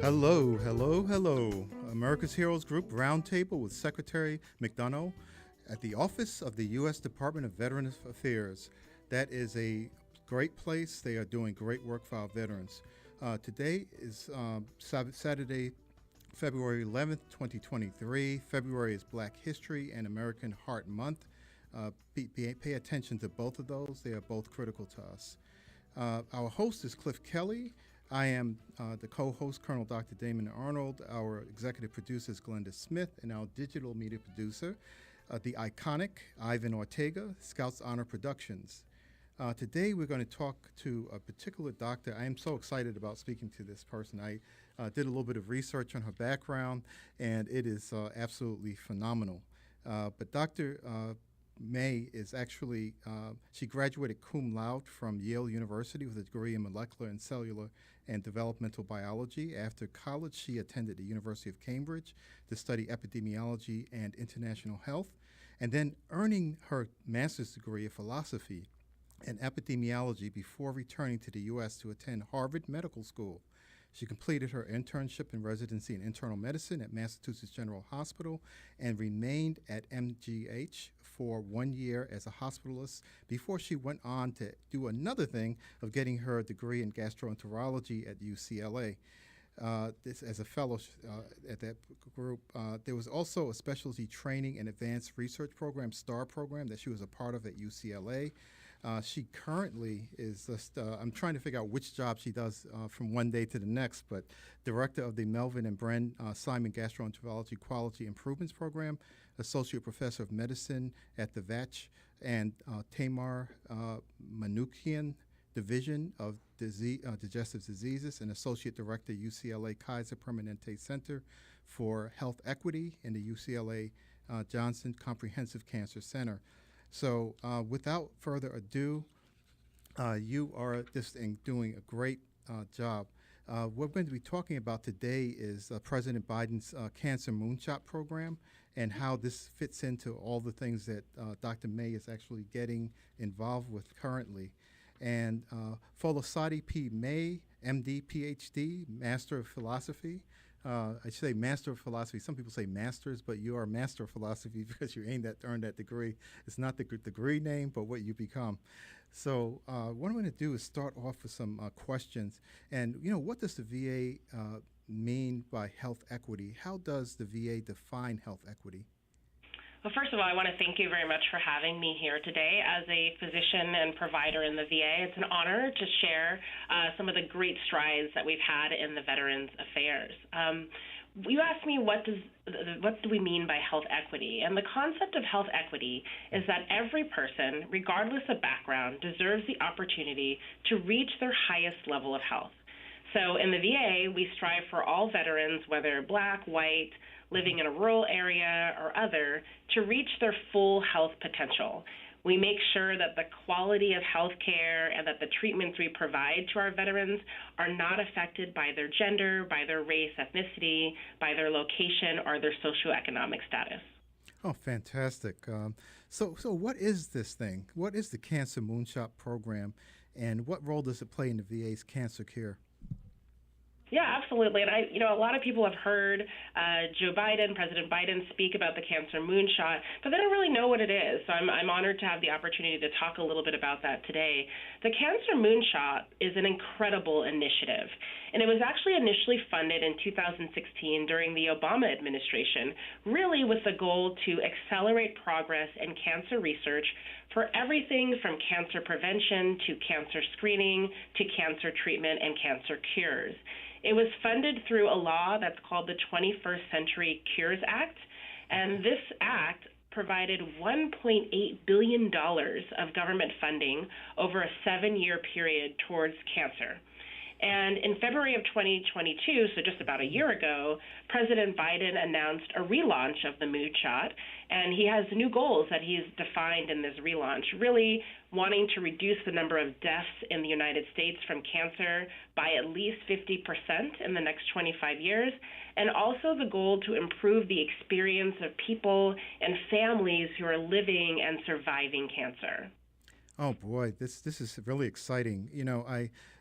Speaker 7: Hello, hello, hello. America's Heroes Group Roundtable with Secretary McDonough at the office of the U.S. Department of Veterans Affairs. That is a great place. They are doing great work for our veterans. Today is Saturday, February 11th, 2023. February is Black History and American Heart Month. Pay attention to both of those. They are both critical to us. Our host is Cliff Kelley. I am the co-host, Colonel Dr. Damon Arnold. Our executive producer is Glenda Smith, and our digital media producer, the iconic Ivan Ortega, Scouts Honor Productions. Today we're going to talk to a particular doctor. I am so excited about speaking to this person. I did a little bit of research on her background, and it is absolutely phenomenal. But Dr. May is actually, she graduated cum laude from Yale University with a degree in molecular and cellular and developmental biology. After college, she attended the University of Cambridge to study epidemiology and international health. and then earning her master's degree of philosophy and epidemiology before returning to the U.S. to attend Harvard Medical School. She completed her internship and residency in internal medicine at Massachusetts General Hospital and remained at MGH for 1 year as a hospitalist before she went on to do another thing of getting her degree in gastroenterology at UCLA. This as a fellow at that group. There was also a specialty training and advanced research program, STAR program, that she was a part of at UCLA. She currently is just, I'm trying to figure out which job she does from one day to the next, but director of the Melvin and Bren Simon Gastroenterology Quality Improvements Program, associate professor of medicine at the VACH and Tamar Manukian Division of Digestive Diseases, and associate director, UCLA Kaiser Permanente Center for Health Equity in the UCLA Johnson Comprehensive Cancer Center. So without further ado, you are just doing a great job. What we're going to be talking about today is President Biden's Cancer Moonshot program and how this fits into all the things that Dr. May is actually getting involved with currently. And Folasade P. May, MD, PhD, Master of Philosophy. I say Master of Philosophy. Some people say Masters, but you are Master of Philosophy because you earned that degree. It's not the degree name, but what you become. So what I'm going to do is start off with some questions. And, what does the VA mean by health equity? How does the VA define health equity?
Speaker 8: Well, first of all, I want to thank you very much for having me here today. As a physician and provider in the VA, it's an honor to share some of the great strides that we've had in the Veterans Affairs. You asked me what do we mean by health equity, and the concept of health equity is that every person, regardless of background, deserves the opportunity to reach their highest level of health. So in the VA, we strive for all veterans, whether black, white, living in a rural area or other, to reach their full health potential. We make sure that the quality of health care and that the treatments we provide to our veterans are not affected by their gender, by their race, ethnicity, by their location, or their socioeconomic status.
Speaker 7: Oh, fantastic. So what is this thing? What is the Cancer Moonshot program, and what role does it play in the VA's cancer care?
Speaker 8: Yeah, absolutely. And a lot of people have heard President Biden speak about the Cancer Moonshot, but they don't really know what it is. So I'm honored to have the opportunity to talk a little bit about that today. The Cancer Moonshot is an incredible initiative, and it was actually initially funded in 2016 during the Obama administration, really with the goal to accelerate progress in cancer research for everything from cancer prevention to cancer screening to cancer treatment and cancer cures. It was funded through a law that's called the 21st Century Cures Act, and this act provided $1.8 billion of government funding over a 7-year period towards cancer. And in February of 2022, so just about a year ago, President Biden announced a relaunch of the Moonshot, and he has new goals that he's defined in this relaunch, really wanting to reduce the number of deaths in the United States from cancer by at least 50% in the next 25 years, and also the goal to improve the experience of people and families who are living and surviving cancer.
Speaker 7: Oh boy, this is really exciting.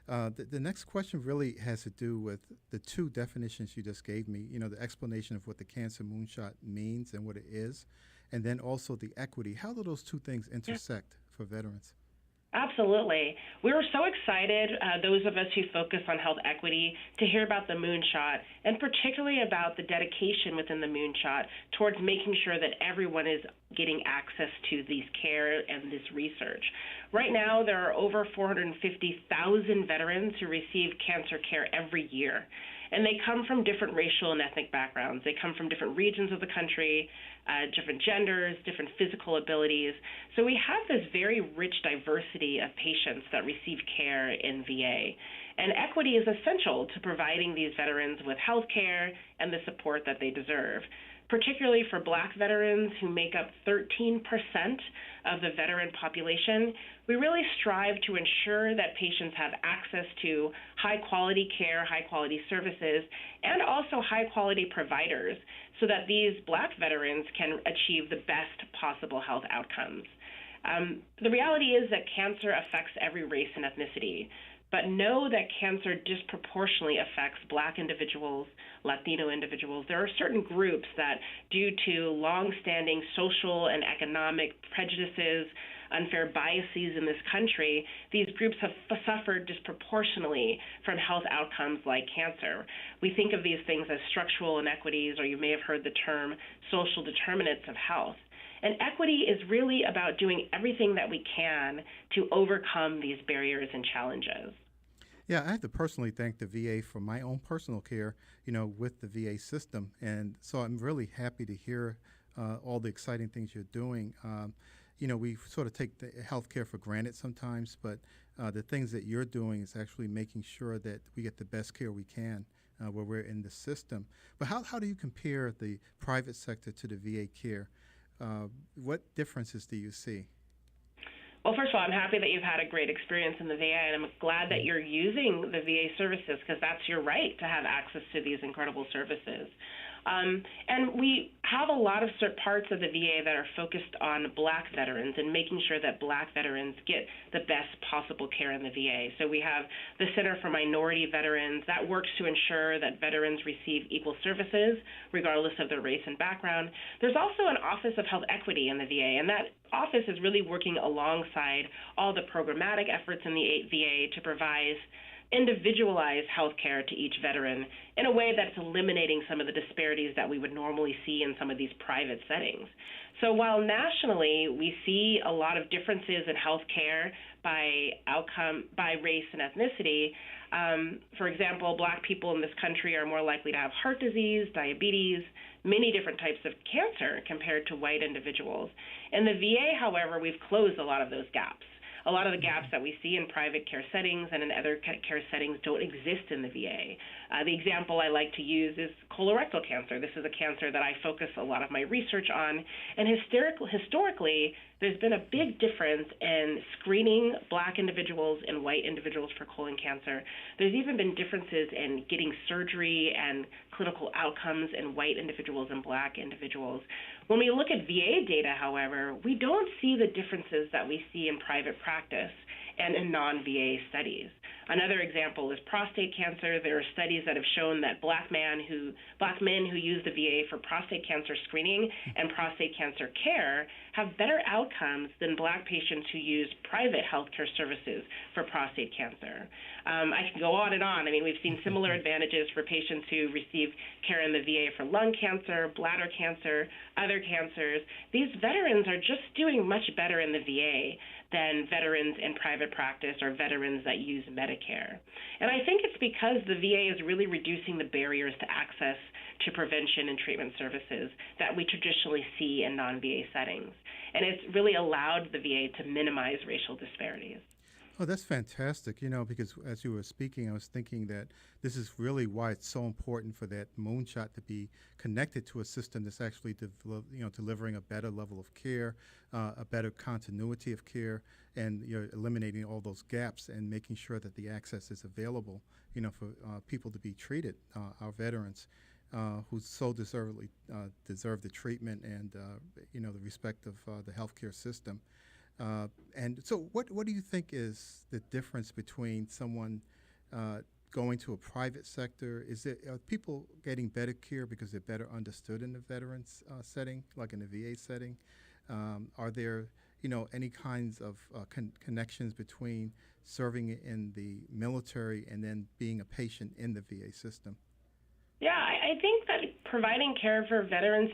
Speaker 7: The next question really has to do with the two definitions you just gave me. The explanation of what the Cancer Moonshot means and what it is, and then also the equity. How do those two things intersect for veterans?
Speaker 8: Absolutely. We were so excited, those of us who focus on health equity, to hear about the Moonshot, and particularly about the dedication within the Moonshot towards making sure that everyone is getting access to these care and this research. Right now, there are over 450,000 veterans who receive cancer care every year. And they come from different racial and ethnic backgrounds. They come from different regions of the country, different genders, different physical abilities. So we have this very rich diversity of patients that receive care in VA. And equity is essential to providing these veterans with health care and the support that they deserve. particularly for Black veterans who make up 13% of the veteran population. We really strive to ensure that patients have access to high-quality care, high-quality services, and also high-quality providers so that these Black veterans can achieve the best possible health outcomes. The reality is that cancer affects every race and ethnicity, but know that cancer disproportionately affects Black individuals, Latino individuals. There are certain groups that, due to long-standing social and economic prejudices, unfair biases in this country, these groups have suffered disproportionately from health outcomes like cancer. We think of these things as structural inequities, or you may have heard the term social determinants of health. And equity is really about doing everything that we can to overcome these barriers and challenges.
Speaker 7: Yeah, I have to personally thank the VA for my own personal care, with the VA system. And so I'm really happy to hear all the exciting things you're doing. We sort of take the healthcare for granted sometimes, but the things that you're doing is actually making sure that we get the best care we can where we're in the system. But how do you compare the private sector to the VA care? What differences do you see?
Speaker 8: Well, first of all, I'm happy that you've had a great experience in the VA, and I'm glad that you're using the VA services, because that's your right to have access to these incredible services. And we have a lot of parts of the VA that are focused on Black veterans and making sure that Black veterans get the best possible care in the VA. So we have the Center for Minority Veterans that works to ensure that veterans receive equal services regardless of their race and background. There's also an Office of Health Equity in the VA, and that office is really working alongside all the programmatic efforts in the VA to provide individualized health care to each veteran in a way that's eliminating some of the disparities that we would normally see in some of these private settings. So while nationally we see a lot of differences in health care by race and ethnicity, for example, Black people in this country are more likely to have heart disease, diabetes, many different types of cancer compared to white individuals. In the VA, however, we've closed a lot of those gaps. A lot of the gaps that we see in private care settings and in other care settings don't exist in the VA. The example I like to use is colorectal cancer. This is a cancer that I focus a lot of my research on. And historically, there's been a big difference in screening Black individuals and white individuals for colon cancer. There's even been differences in getting surgery and clinical outcomes in white individuals and Black individuals. When we look at VA data, however, we don't see the differences that we see in private practice and in non-VA studies. Another example is prostate cancer. There are studies that have shown that Black men who use the VA for prostate cancer screening and prostate cancer care have better outcomes than Black patients who use private healthcare services for prostate cancer. I can go on and on. I mean, we've seen similar advantages for patients who receive care in the VA for lung cancer, bladder cancer, other cancers. These veterans are just doing much better in the VA than veterans in private practice or veterans that use Medicare. And I think it's because the VA is really reducing the barriers to access to prevention and treatment services that we traditionally see in non-VA settings. And it's really allowed the VA to minimize racial disparities.
Speaker 7: Oh, that's fantastic, because as you were speaking, I was thinking that this is really why it's so important for that moonshot to be connected to a system that's actually delivering a better level of care, a better continuity of care, and eliminating all those gaps and making sure that the access is available, for people to be treated, our veterans. Who so deserve the treatment and the respect of the healthcare system. And so what do you think is the difference between someone going to a private sector? Are people getting better care because they're better understood in the veterans setting, like in the VA setting? Are there any kinds of connections between serving in the military and then being a patient in the VA system?
Speaker 8: Yeah, I think that providing care for veterans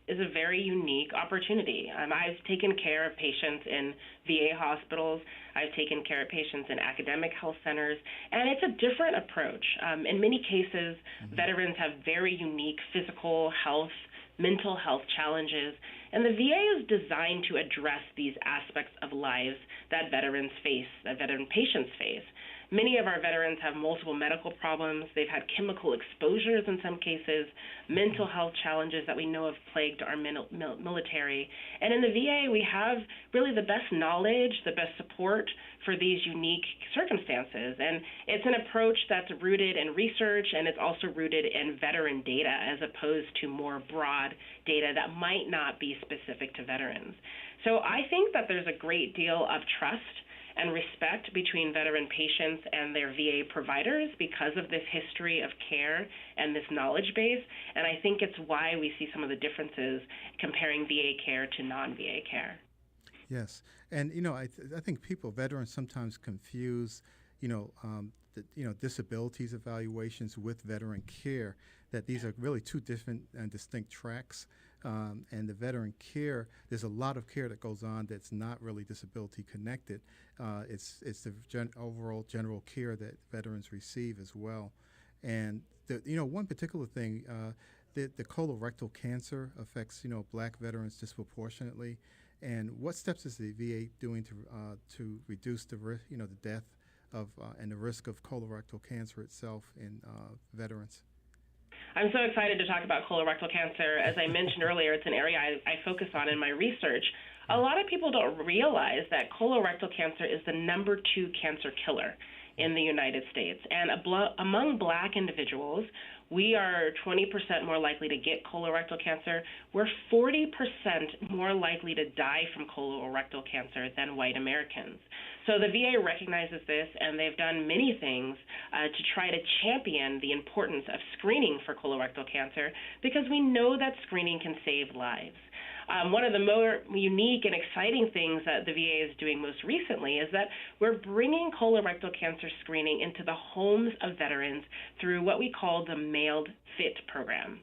Speaker 8: is a very unique opportunity. I've taken care of patients in VA hospitals. I've taken care of patients in academic health centers, and it's a different approach. In many cases, veterans have very unique physical health, mental health challenges, and the VA is designed to address these aspects of lives that veterans face, that veteran patients face. Many of our veterans have multiple medical problems. They've had chemical exposures in some cases, mental health challenges that we know have plagued our military. And in the VA, we have really the best knowledge, the best support for these unique circumstances. And it's an approach that's rooted in research, and it's also rooted in veteran data as opposed to more broad data that might not be specific to veterans. So I think that there's a great deal of trust and respect between veteran patients and their VA providers because of this history of care and this knowledge base. And I think it's why we see some of the differences comparing VA care to non-VA care.
Speaker 7: Yes, and I think veterans sometimes confuse, disabilities evaluations with veteran care. That these are really two different and distinct tracks. And the veteran care, there's a lot of care that goes on that's not really disability connected. It's the overall general care that veterans receive as well. And one particular thing, the colorectal cancer affects Black veterans disproportionately. And what steps is the VA doing to reduce the death of and the risk of colorectal cancer itself in veterans?
Speaker 8: I'm so excited to talk about colorectal cancer. As I mentioned earlier, it's an area I focus on in my research. A lot of people don't realize that colorectal cancer is the number 2 cancer killer in the United States. And among Black individuals, we are 20% more likely to get colorectal cancer. We're 40% more likely to die from colorectal cancer than white Americans. So the VA recognizes this, and they've done many things to try to champion the importance of screening for colorectal cancer because we know that screening can save lives. One of the more unique and exciting things that the VA is doing most recently is that we're bringing colorectal cancer screening into the homes of veterans through what we call the Mailed FIT program.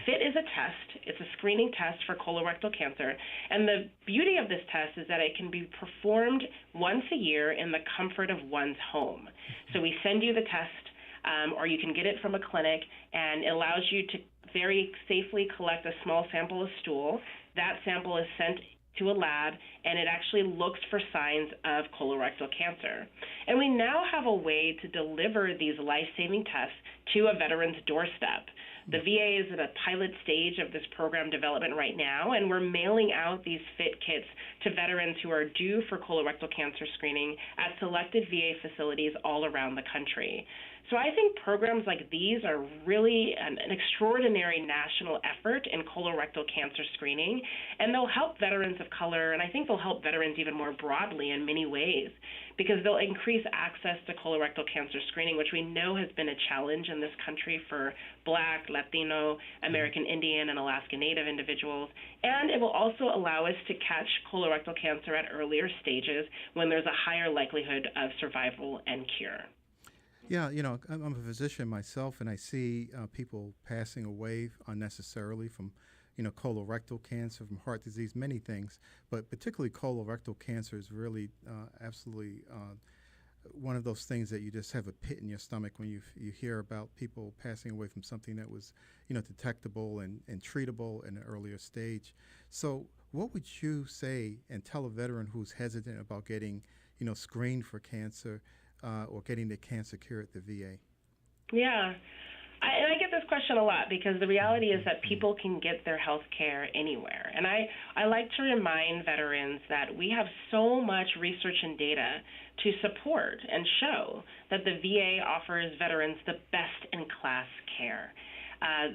Speaker 8: FIT is a test. It's a screening test for colorectal cancer, and the beauty of this test is that it can be performed once a year in the comfort of one's home. So we send you the test, or you can get it from a clinic, and it allows you to very safely collect a small sample of stool. That sample is sent to a lab, and it actually looks for signs of colorectal cancer. And we now have a way to deliver these life-saving tests to a veteran's doorstep. The VA is at a pilot stage of this program development right now, and we're mailing out these FIT kits to veterans who are due for colorectal cancer screening at selected VA facilities all around the country. So I think programs like these are really an extraordinary national effort in colorectal cancer screening, and they'll help veterans of color, and I think they'll help veterans even more broadly in many ways, because they'll increase access to colorectal cancer screening, which we know has been a challenge in this country for Black, Latino, American Indian, and Alaska Native individuals. And it will also allow us to catch colorectal cancer at earlier stages when there's a higher likelihood of survival and cure.
Speaker 7: Yeah, I'm a physician myself, and I see people passing away unnecessarily from, colorectal cancer, from heart disease, many things, but particularly colorectal cancer is really absolutely one of those things that you just have a pit in your stomach when you hear about people passing away from something that was, detectable and treatable in an earlier stage. So what would you say and tell a veteran who's hesitant about getting, screened for cancer or getting the cancer care at the VA?
Speaker 8: Yeah. I get this question a lot because the reality is that people can get their health care anywhere. And I like to remind veterans that we have so much research and data to support and show that the VA offers veterans the best-in-class care.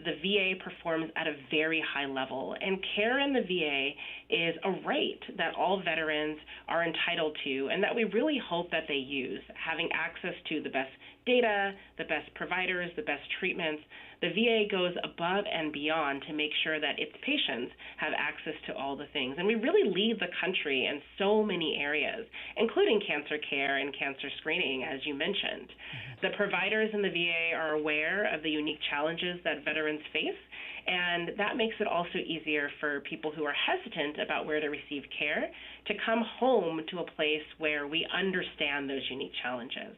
Speaker 8: The VA performs at a very high level, and care in the VA is a right that all veterans are entitled to and that we really hope that they use, having access to the best data, the best providers, the best treatments. The VA goes above and beyond to make sure that its patients have access to all the things. And we really lead the country in so many areas, including cancer care and cancer screening, as you mentioned. The providers in the VA are aware of the unique challenges that veterans face, and that makes it also easier for people who are hesitant about where to receive care to come home to a place where we understand those unique challenges.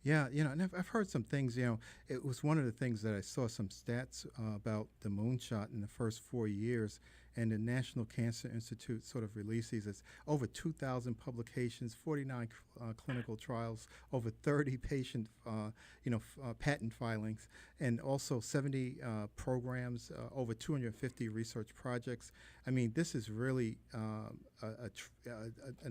Speaker 7: Yeah, and I've heard some things, it was one of the things that I saw some stats about the moonshot in the first 4 years, and the National Cancer Institute sort of released these. It's over 2,000 publications, 49 clinical trials, over 30 patient, patent filings, and also 70 programs, over 250 research projects. I mean, this is really a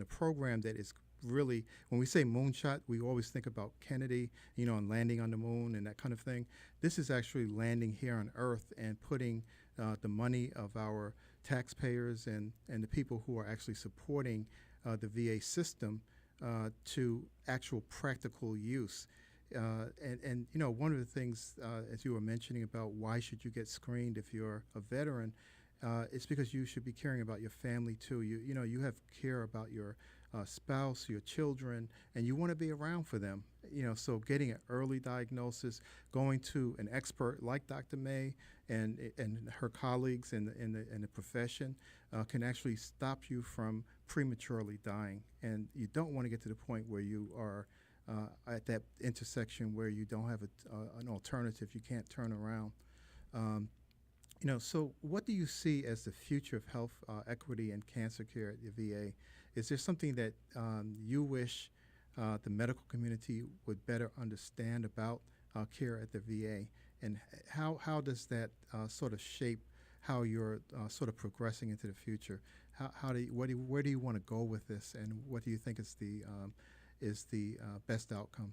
Speaker 7: program that is really, when we say moonshot, we always think about Kennedy, and landing on the moon and that kind of thing. This is actually landing here on Earth and putting the money of our taxpayers and the people who are actually supporting the VA system to actual practical use. And one of the things, as you were mentioning about why should you get screened if you're a veteran, it's because you should be caring about your family too. You have care about your spouse, your children, and you want to be around for them. So getting an early diagnosis, going to an expert like Dr. May and her colleagues in the profession can actually stop you from prematurely dying. And you don't want to get to the point where you are at that intersection where you don't have an alternative, you can't turn around. So what do you see as the future of health equity and cancer care at the VA? Is there something that you wish the medical community would better understand about care at the VA? And how does that sort of shape how you're sort of progressing into the future? Where do you want to go with this, and what do you think is the best outcome?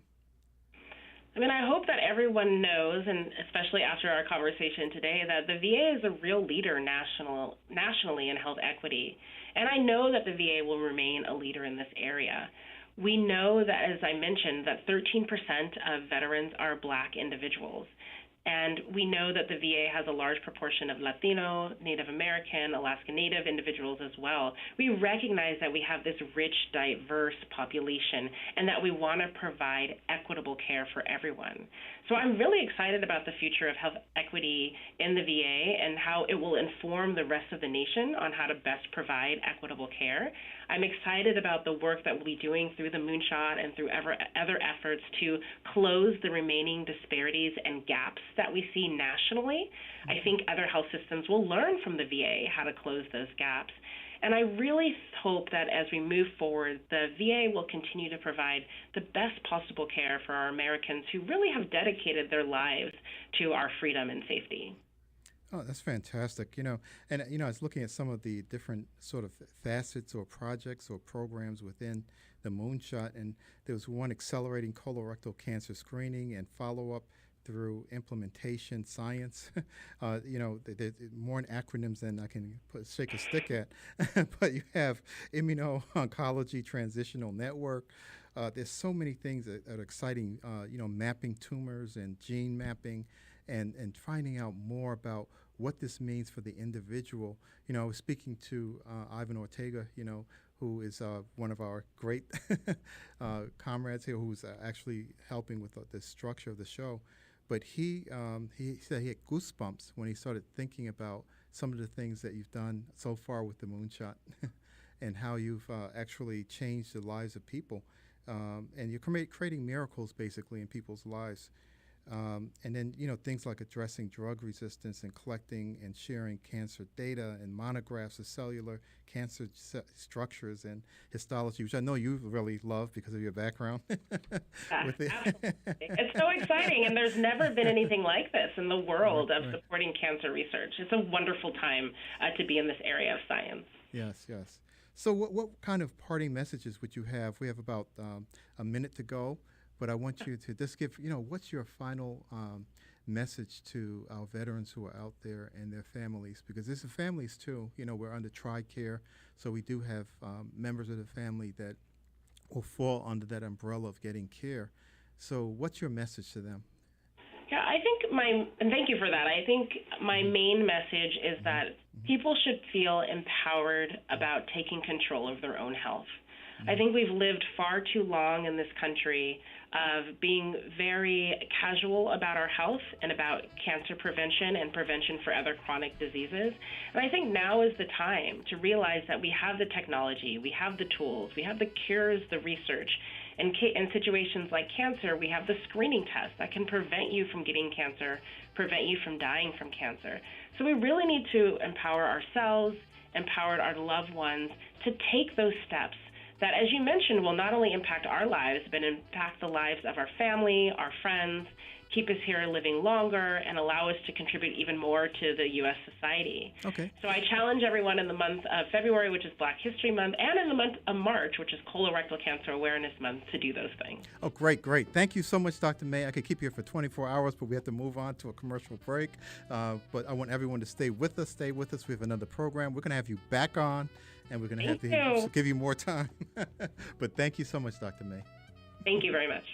Speaker 8: I mean, I hope that everyone knows, and especially after our conversation today, that the VA is a real leader nationally in health equity. And I know that the VA will remain a leader in this area. We know that, as I mentioned, that 13% of veterans are Black individuals. And we know that the VA has a large proportion of Latino, Native American, Alaska Native individuals as well. We recognize that we have this rich, diverse population and that we want to provide equitable care for everyone. So I'm really excited about the future of health equity in the VA and how it will inform the rest of the nation on how to best provide equitable care. I'm excited about the work that we'll be doing through the Moonshot and through other efforts to close the remaining disparities and gaps that we see nationally. I think other health systems will learn from the VA how to close those gaps. And I really hope that as we move forward, the VA will continue to provide the best possible care for our Americans who really have dedicated their lives to our freedom and safety.
Speaker 7: Oh, that's fantastic. And I was looking at some of the different sort of facets or projects or programs within the Moonshot, and there was one accelerating colorectal cancer screening and follow-up through implementation science. There's more acronyms than I can shake a stick at, but you have immuno-oncology transitional network. There's so many things that are exciting, mapping tumors and gene mapping and finding out more about what this means for the individual. I was speaking to Ivan Ortega, who is one of our great comrades here, who's actually helping with the structure of the show. But he said he had goosebumps when he started thinking about some of the things that you've done so far with the Moonshot and how you've actually changed the lives of people. And you're creating miracles, basically, in people's lives. And then, things like addressing drug resistance and collecting and sharing cancer data and monographs of cellular cancer structures and histology, which I know you really love because of your background.
Speaker 8: Absolutely. It's so exciting, and there's never been anything like this in the world of supporting cancer research. It's a wonderful time to be in this area of science.
Speaker 7: Yes. So what kind of parting messages would you have? We have about a minute to go. But I want you to just give, what's your final message to our veterans who are out there and their families? Because there's the families, too. We're under TRICARE, so we do have members of the family that will fall under that umbrella of getting care. So what's your message to them?
Speaker 8: Yeah, I think and thank you for that. I think my main message is that people should feel empowered about taking control of their own health. I think we've lived far too long in this country of being very casual about our health and about cancer prevention and prevention for other chronic diseases. And I think now is the time to realize that we have the technology, we have the tools, we have the cures, the research, In situations like cancer, we have the screening test that can prevent you from getting cancer, prevent you from dying from cancer. So we really need to empower ourselves, empower our loved ones to take those steps that, as you mentioned, will not only impact our lives, but impact the lives of our family, our friends, keep us here living longer, and allow us to contribute even more to the U.S. society.
Speaker 7: Okay.
Speaker 8: So I challenge everyone in the month of February, which is Black History Month, and in the month of March, which is Colorectal Cancer Awareness Month, to do those things.
Speaker 7: Oh, great, great. Thank you so much, Dr. May. I could keep you here for 24 hours, but we have to move on to a commercial break. But I want everyone to stay with us. Stay with us. We have another program. We're going to have you back on, and we're going to have to give you more time. But thank you so much, Dr. May.
Speaker 8: Thank you very much.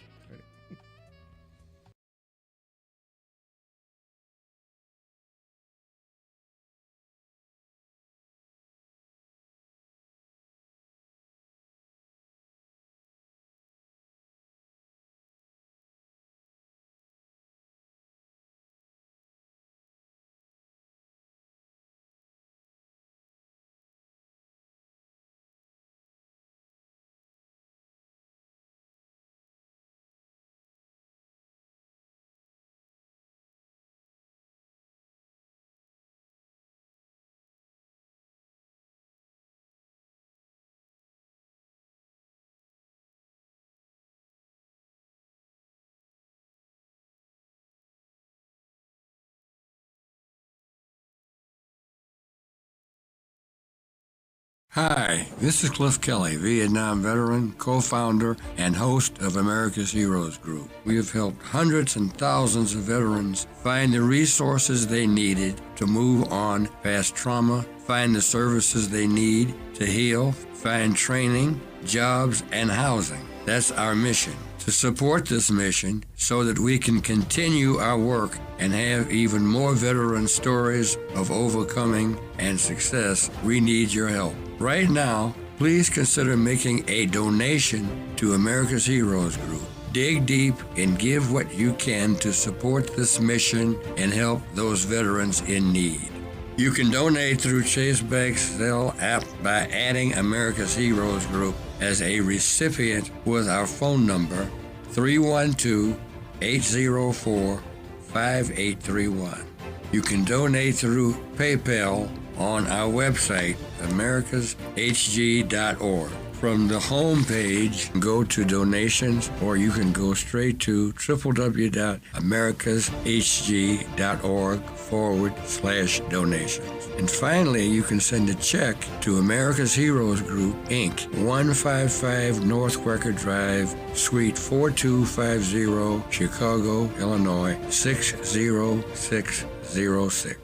Speaker 1: Hi, this is Cliff Kelley, Vietnam veteran, co-founder, and host of America's Heroes Group. We have helped hundreds and thousands of veterans find the resources they needed to move on past trauma, find the services they need to heal, find training, jobs, and housing. That's our mission. To support this mission so that we can continue our work and have even more veteran stories of overcoming and success, we need your help. Right now, please consider making a donation to America's Heroes Group. Dig deep and give what you can to support this mission and help those veterans in need. You can donate through Chase Bank's Zelle app by adding America's Heroes Group as a recipient with our phone number 312-804-5831. You can donate through PayPal on our website, americashg.org. From the home page, go to donations, or you can go straight to www.americashg.org/donations. And finally, you can send a check to America's Heroes Group, Inc., 155 North Quaker Drive, Suite 4250, Chicago, Illinois, 60606.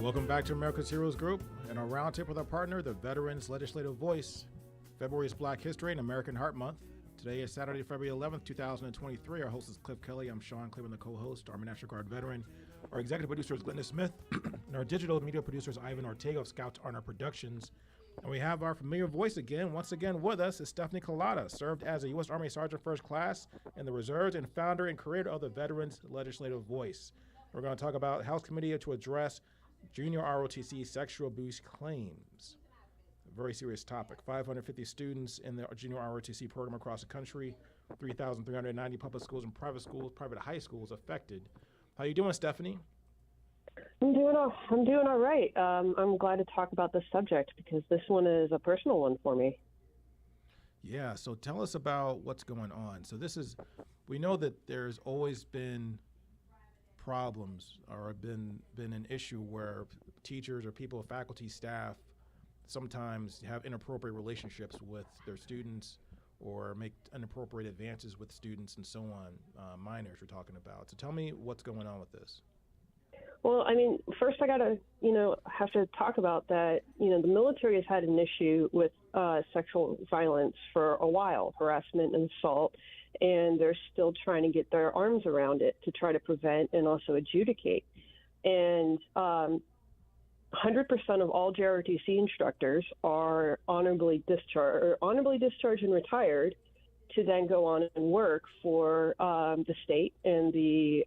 Speaker 2: Welcome back to America's Heroes Group and our roundtable with our partner, the Veterans Legislative Voice. February is Black History and American Heart Month. Today is Saturday, February 11th, 2023. Our host is Cliff Kelley. I'm Sean Claiborne, the co-host, Army National Guard veteran. Our executive producer is Glenda Smith, and our digital media producer is Ivan Ortega of Scout Honor Productions. And we have our familiar voice again. Once again with us is Stephanie Collada, served as a U.S. Army Sergeant First Class in the Reserves and founder and creator of the Veterans Legislative Voice. We're going to talk about House Committee to address junior ROTC sexual abuse claims. A very serious topic. 550 students in the junior ROTC program across the country, 3,390 public schools and private high schools affected. How you doing, Stephanie?
Speaker 9: I'm doing all right. I'm glad to talk about this subject because this one is a personal one for me.
Speaker 2: Yeah, so tell us about what's going on. So we know that there's always been problems or been an issue where teachers or people, faculty, staff sometimes have inappropriate relationships with their students or make inappropriate advances with students and so on, minors we're talking about. So tell me what's going on with this.
Speaker 9: Well, I mean, first I gotta, have to talk about that, the military has had an issue with sexual violence for a while, harassment and assault, and they're still trying to get their arms around it to try to prevent and also adjudicate. And 100% of all JROTC instructors are honorably discharged and retired to then go on and work for the state and their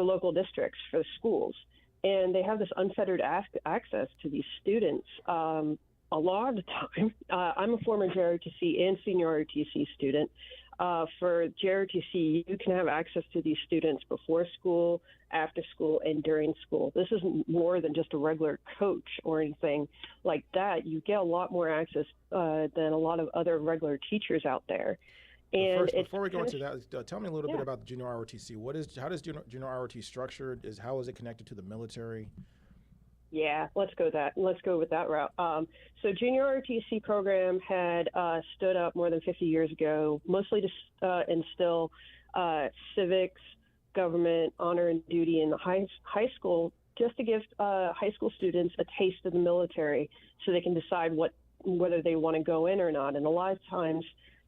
Speaker 9: local districts for the schools. And they have this unfettered access to these students a lot of the time. I'm a former JROTC and senior ROTC student. For JROTC, you can have access to these students before school, after school, and during school. This is more than just a regular coach or anything like that. You get a lot more access than a lot of other regular teachers out there. And
Speaker 2: before we go into that, tell me a little bit about the junior ROTC. How does junior ROT structured? How is it connected to the military?
Speaker 9: Yeah, let's go with that route. So junior ROTC program had stood up more than 50 years ago, mostly to instill civics, government, honor and duty in the high school, just to give high school students a taste of the military so they can decide whether they want to go in or not. And a lot of times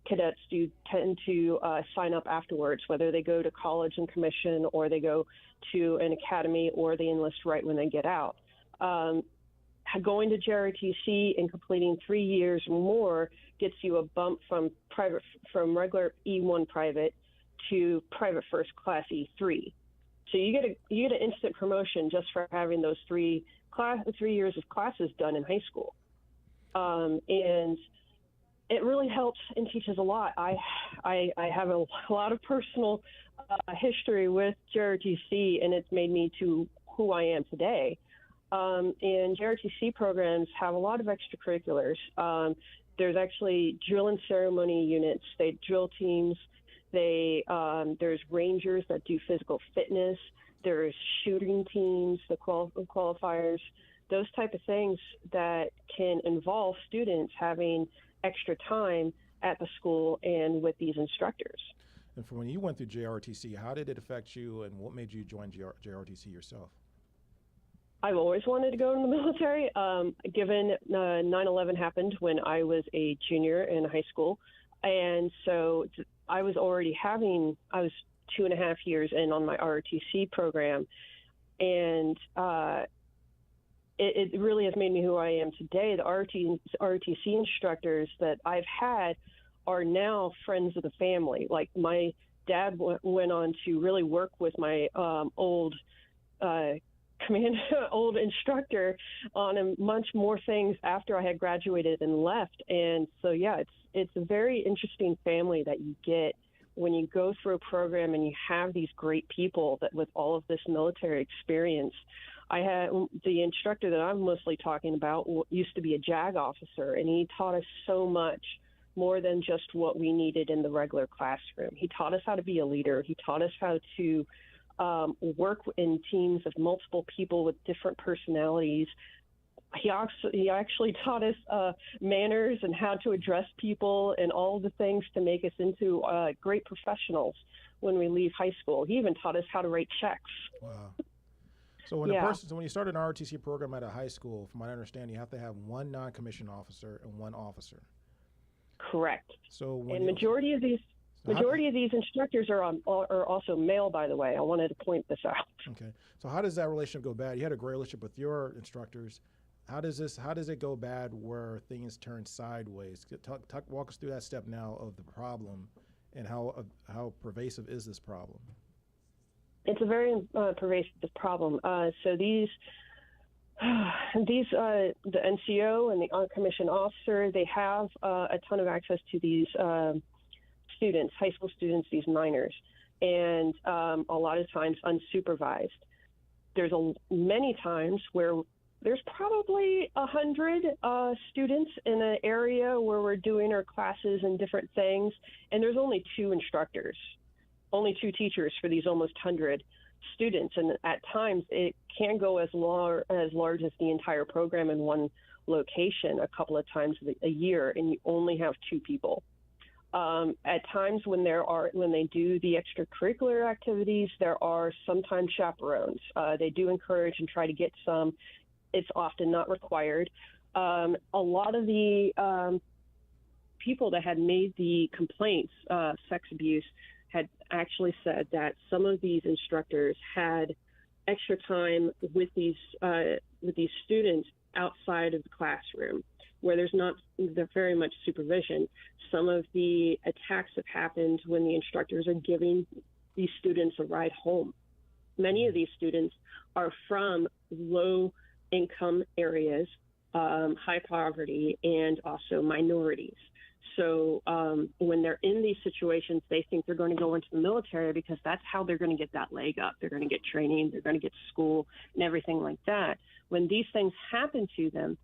Speaker 9: cadets do tend to sign up afterwards, whether they go to college and commission or they go to an academy or they enlist right when they get out. Going to JROTC and completing 3 years or more gets you a bump from regular E1 private to private first class E3. So you get an instant promotion just for having those 3 years of classes done in high school. And it really helps and teaches a lot. I have a lot of personal history with JROTC, and it's made me to who I am today. And JROTC programs have a lot of extracurriculars. There's actually drill and ceremony units. They drill teams. There's rangers that do physical fitness. There's shooting teams, the qualifiers, those type of things that can involve students having extra time at the school and with these instructors.
Speaker 2: And for when you went through JROTC, how did it affect you and what made you join JROTC yourself?
Speaker 9: I've always wanted to go in the military. Given 9/11 happened when I was a junior in high school. And so I was 2.5 years in on my ROTC program. And it really has made me who I am today. The ROTC instructors that I've had are now friends of the family. Like my dad went on to really work with my old instructor on much more things after I had graduated and left. And so, yeah, it's a very interesting family that you get when you go through a program and you have these great people that with all of this military experience. I had the instructor that I'm mostly talking about used to be a JAG officer, and he taught us so much more than just what we needed in the regular classroom. He taught us how to be a leader. He taught us how to work in teams of multiple people with different personalities. He actually taught us manners and how to address people and all the things to make us into great professionals when we leave high school. He even taught us how to write checks.
Speaker 2: Wow. So when you start an ROTC program at a high school, from my understanding, you have to have one non-commissioned officer and one officer.
Speaker 9: Correct.
Speaker 2: So
Speaker 9: majority of these Majority of these instructors are also male, by the way. I wanted to point this out.
Speaker 2: Okay. So how does that relationship go bad? You had a great relationship with your instructors. How does it go bad where things turn sideways? Walk us through that step now of the problem and how pervasive is this problem?
Speaker 9: It's a very pervasive problem. So these the NCO and the uncommissioned officer, they have a ton of access to these students, high school students, these minors, and a lot of times unsupervised. There's many times where there's probably 100 students in an area where we're doing our classes and different things, and there's only 2 instructors, only 2 teachers for these almost 100 students. And at times it can go as large as the entire program in one location a couple of times a year, and you only have 2 people. At times when they do the extracurricular activities, there are sometimes chaperones. They do encourage and try to get some. It's often not required. A lot of the people that had made the complaints, sex abuse, had actually said that some of these instructors had extra time with these students outside of the classroom, where there's very much supervision. Some of the attacks have happened when the instructors are giving these students a ride home. Many of these students are from low-income areas, high poverty, and also minorities. So when they're in these situations, they think they're going to go into the military because that's how they're going to get that leg up. They're going to get training, they're going to get school, and everything like that. When these things happen to them,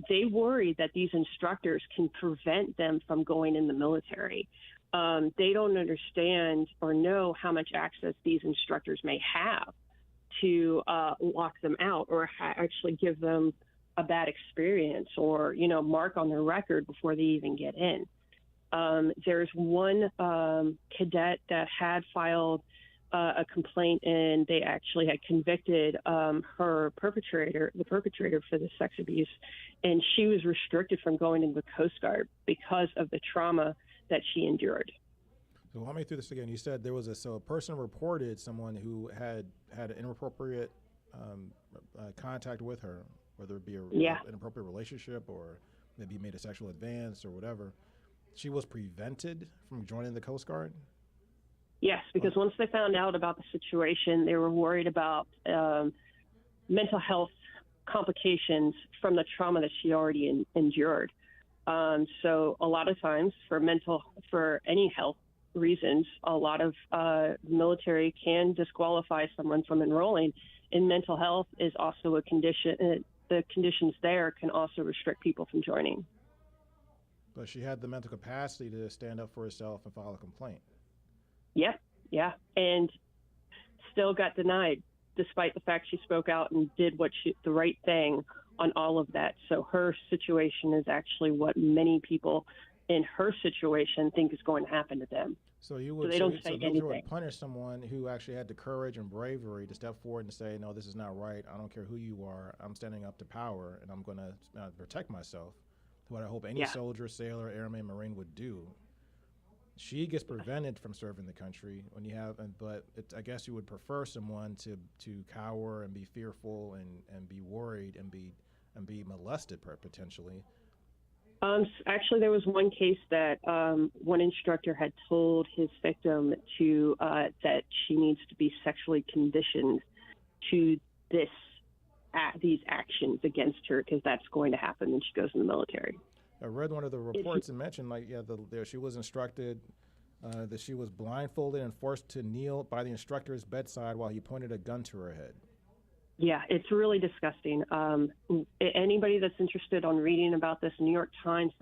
Speaker 9: they worry that these instructors can prevent them from going in the military. They don't understand or know how much access these instructors may have to lock them out or actually give them a bad experience or, mark on their record before they even get in. There's one cadet that had filed a complaint, and they actually had convicted the perpetrator for the sex abuse, and she was restricted from going into the Coast Guard because of the trauma that she endured.
Speaker 2: So walk me through this again. You said there was a person reported someone who had an inappropriate contact with her, whether it be an inappropriate relationship or maybe made a sexual advance or whatever. She was prevented from joining the Coast Guard?
Speaker 9: Yes, because once they found out about the situation, they were worried about mental health complications from the trauma that she already endured. So a lot of times for any health reasons, a lot of military can disqualify someone from enrolling. And mental health is also a condition. The conditions there can also restrict people from joining.
Speaker 2: But she had the mental capacity to stand up for herself and file a complaint.
Speaker 9: Yeah, and still got denied, despite the fact she spoke out and did the right thing on all of that. So her situation is actually what many people in her situation think is going to happen to them.
Speaker 2: So you would,
Speaker 9: they don't say anything.
Speaker 2: You would punish someone who actually had the courage and bravery to step forward and say, no, this is not right. I don't care who you are. I'm standing up to power, and I'm going to protect myself. What I hope any soldier, sailor, airman, Marine would do. She gets prevented from serving the country but I guess you would prefer someone to cower and be fearful and be worried and be molested potentially.
Speaker 9: Actually, there was one case that one instructor had told his victim that she needs to be sexually conditioned to these actions against her because that's going to happen when she goes in the military.
Speaker 2: I read one of the reports and mentioned she was instructed that she was blindfolded and forced to kneel by the instructor's bedside while he pointed a gun to her head.
Speaker 9: Yeah, it's really disgusting. Anybody that's interested on reading about this, New York Times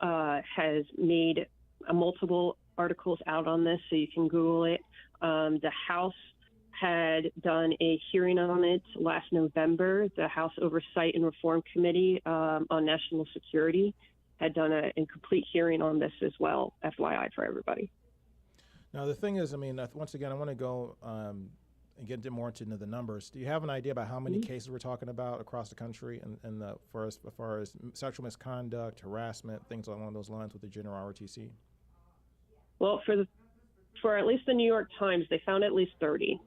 Speaker 9: has made multiple articles out on this, so you can Google it. The House had done a hearing on it last November. The House Oversight and Reform Committee on National Security had done a complete hearing on this as well, FYI for everybody.
Speaker 2: Now, the thing is, once again, I want to go and get more into the numbers. Do you have an idea about how many cases we're talking about across the country and as far as sexual misconduct, harassment, things along those lines with the general ROTC?
Speaker 9: Well, for at least the New York Times, they found at least 30.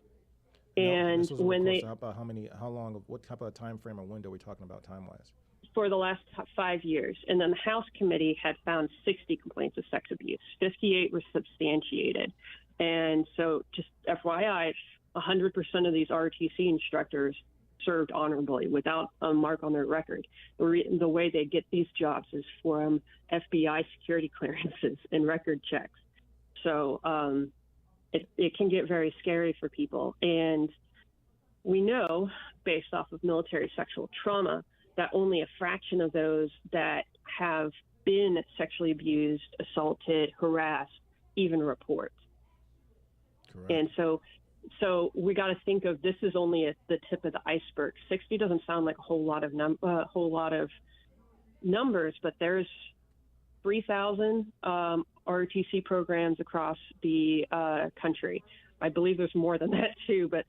Speaker 9: And
Speaker 2: this was
Speaker 9: when they
Speaker 2: about how long, what type of time frame or window are we talking about time-wise?
Speaker 9: for the last 5 years, and then the House committee had found 60 complaints of sex abuse. 58 were substantiated, and so just FYI, 100% of these ROTC instructors served honorably without a mark on their record. The way they get these jobs is from FBI security clearances and record checks. So it can get very scary for people. And we know, based off of military sexual trauma, that only a fraction of those that have been sexually abused, assaulted, harassed, even report.
Speaker 2: Correct.
Speaker 9: And so we got to think of this is only the tip of the iceberg. 60 doesn't sound like a whole lot of numbers, but there's 3,000 ROTC programs across the country. I believe there's more than that too, but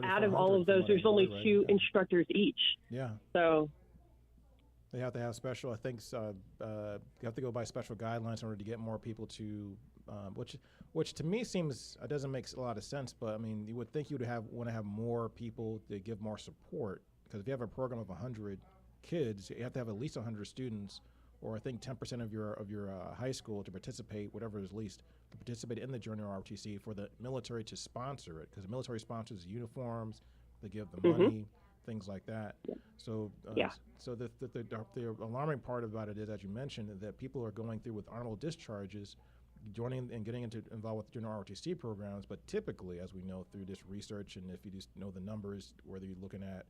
Speaker 9: out of all of those, there's only two instructors each.
Speaker 2: Yeah.
Speaker 9: So
Speaker 2: they have to have special. I think you have to go by special guidelines in order to get more people to, which to me seems doesn't make a lot of sense. But I mean, you would think you would want to have more people to give more support, because if you have a program of 100 kids, you have to have at least 100 students, or I think 10% of your high school to participate, whatever is least, to participate in the junior ROTC for the military to sponsor it, because the military sponsors uniforms, they give the money, things like that.
Speaker 9: Yeah.
Speaker 2: So so the alarming part about it is, as you mentioned, that people are going through with Arnold discharges, joining and getting involved with junior ROTC programs, but typically, as we know through this research, and if you just know the numbers, whether you're looking at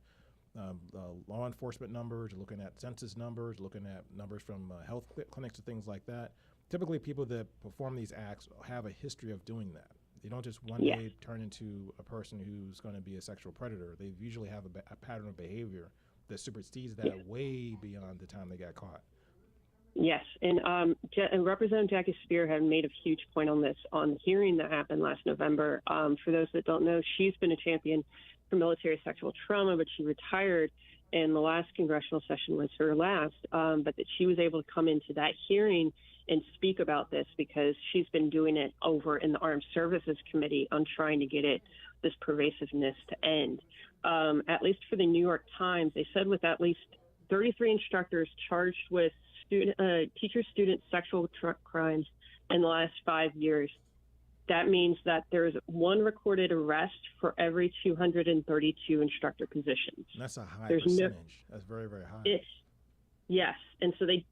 Speaker 2: law enforcement numbers, looking at census numbers, looking at numbers from health clinics and things like that, typically people that perform these acts have a history of doing that. They don't just one day turn into a person who's going to be a sexual predator. They usually have a pattern of behavior that supersedes that way beyond the time they got caught.
Speaker 9: Yes, and Representative Jackie Spear had made a huge point on this on the hearing that happened last November. For those that don't know, she's been a champion for military sexual trauma, but she retired, and the last congressional session was her last, but that she was able to come into that hearing and speak about this because she's been doing it over in the Armed Services Committee on trying to get this pervasiveness to end. At least for the New York Times, they said with at least 33 instructors charged with teacher-student sexual crimes in the last 5 years. That means that there's one recorded arrest for every 232 instructor positions.
Speaker 2: And that's a high percentage. That's very, very high.
Speaker 9: Yes, and so they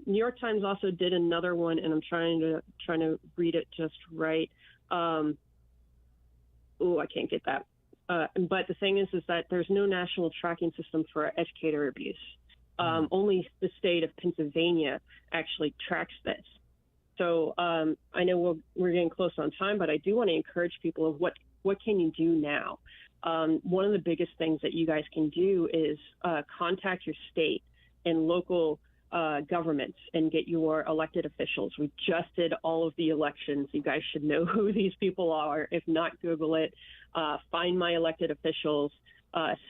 Speaker 9: New York Times also did another one, and I'm trying to read it just right. I can't get that. But the thing is that there's no national tracking system for educator abuse. Only the state of Pennsylvania actually tracks this. So I know we're getting close on time, but I do want to encourage people of what can you do now. One of the biggest things that you guys can do is contact your state and local governments and get your elected officials. We just did all of the elections. You guys should know who these people are. If not, Google it. Find my elected officials,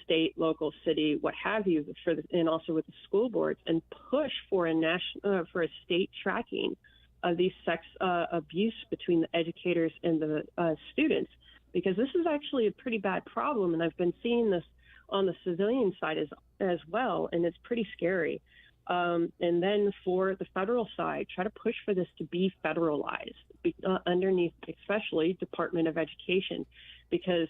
Speaker 9: state, local, city, what have you, and also with the school boards, and push for a state tracking of these sex abuse between the educators and the students, because this is actually a pretty bad problem, and I've been seeing this on the civilian side as well, and it's pretty scary. And then for the federal side, try to push for this to be federalized underneath, especially Department of Education, because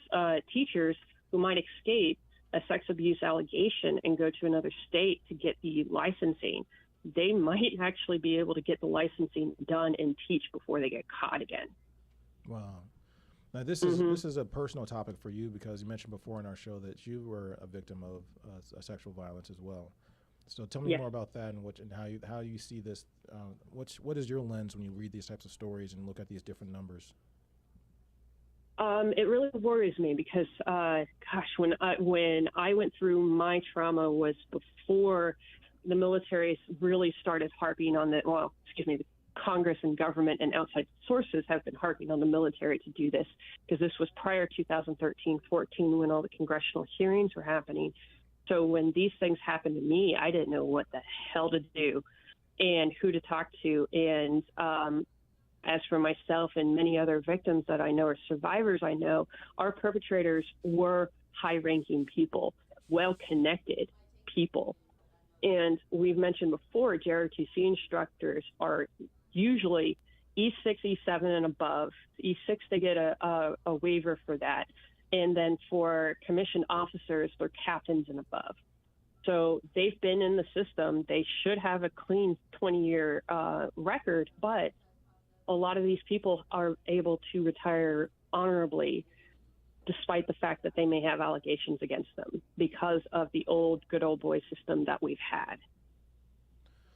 Speaker 9: teachers who might escape a sex abuse allegation and go to another state to get the licensing, they might actually be able to get the licensing done and teach before they get caught again.
Speaker 2: Wow. Now, this is a personal topic for you, because you mentioned before in our show that you were a victim of sexual violence as well. So tell me more about that and how you see this. What is your lens when you read these types of stories and look at these different numbers?
Speaker 9: It really worries me because, when I went through my trauma was before the military really started harping on the Congress and government and outside sources have been harping on the military to do this, because this was prior to 2013-14 when all the congressional hearings were happening. So when these things happened to me, I didn't know what the hell to do and who to talk to. And as for myself and many other victims that I know or survivors I know, our perpetrators were high-ranking people, well-connected people. And we've mentioned before, JROTC instructors are usually E6, E7 and above. E6, they get a waiver for that. And then for commissioned officers, they're captains and above. So they've been in the system. They should have a clean 20-year record, but a lot of these people are able to retire honorably despite the fact that they may have allegations against them because of the good old boy system that we've had.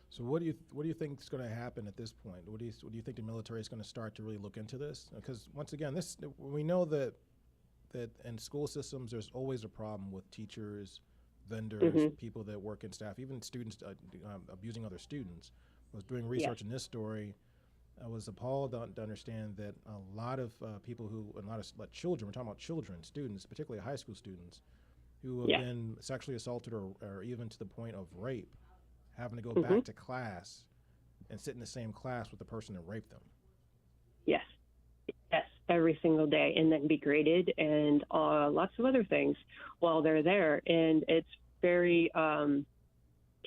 Speaker 2: So what do you think is going to happen at this point? What do you think the military is going to start to really look into this? Because once again, we know that in school systems there's always a problem with teachers, vendors, people that work in staff, even students abusing other students. I was doing research in this story. I was appalled to understand that a lot of people a lot of children, we're talking about children, students, particularly high school students, who have been sexually assaulted or even to the point of rape, having to go back to class and sit in the same class with the person that raped them. Yes,
Speaker 9: every single day, and then be graded and lots of other things while they're there. And it's very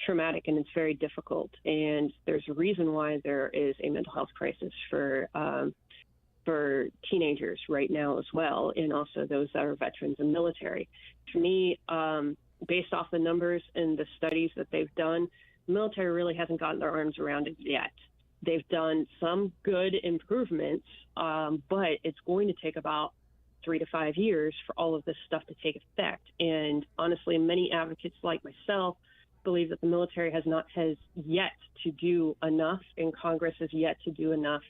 Speaker 9: traumatic and it's very difficult. And there's a reason why there is a mental health crisis for teenagers right now as well, and also those that are veterans and military. To me, based off the numbers and the studies that they've done, the military really hasn't gotten their arms around it yet. They've done some good improvements, but it's going to take about 3 to 5 years for all of this stuff to take effect. And honestly, many advocates like myself believe that the military has yet to do enough, and Congress has yet to do enough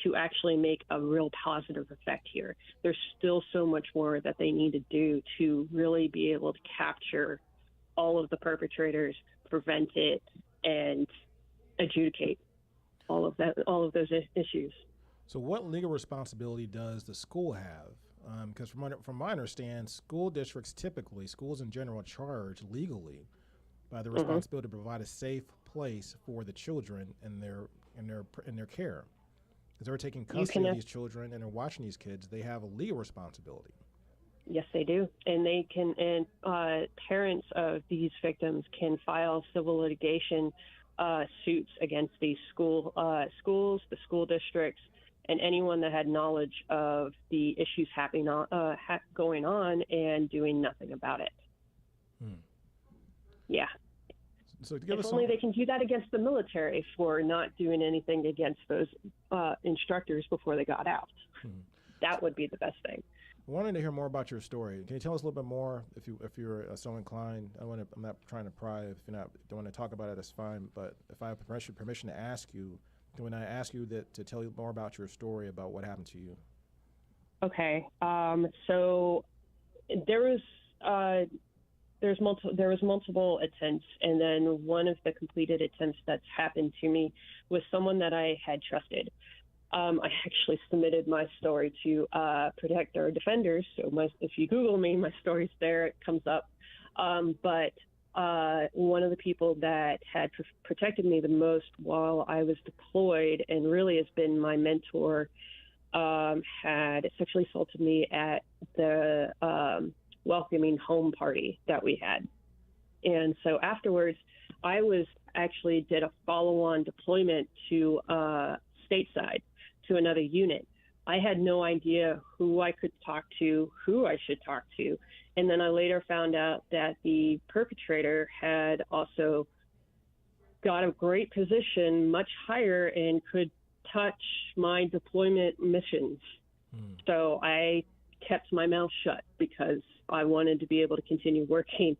Speaker 9: to actually make a real positive effect here. There's still so much more that they need to do to really be able to capture all of the perpetrators, prevent it, and adjudicate all of those issues.
Speaker 2: So what legal responsibility does the school have? Because from my understanding, school districts typically, schools in general, charge legally by the responsibility to provide a safe place for the children in their care. Because they're taking custody of these children and they're watching these kids, they have a legal responsibility.
Speaker 9: Yes, they do. And they can, and parents of these victims can file civil litigation suits against these schools, the school districts, and anyone that had knowledge of the issues going on and doing nothing about it. Yeah.
Speaker 2: So to give
Speaker 9: if only they can do that against the military for not doing anything against those instructors before they got out. That would be the best thing.
Speaker 2: I wanted to hear more about your story. Can you tell us a little bit more if you're so inclined? I'm not trying to pry. If you don't want to talk about it, that's fine. But if I have permission to ask you, when I ask you to tell you more about your story, about what happened to you.
Speaker 9: Okay. So there was multiple attempts, and then one of the completed attempts that's happened to me was someone that I had trusted. I actually submitted my story to Protect Our Defenders. So if you Google me, my story's there. It comes up. But one of the people that had protected me the most while I was deployed, and really has been my mentor, had sexually assaulted me at the welcoming home party that we had. And so afterwards, I did a follow-on deployment to stateside to another unit. I had no idea who I could talk to, who I should talk to. And then I later found out that the perpetrator had also got a great position, much higher, and could touch my deployment missions. So I kept my mouth shut because I wanted to be able to continue working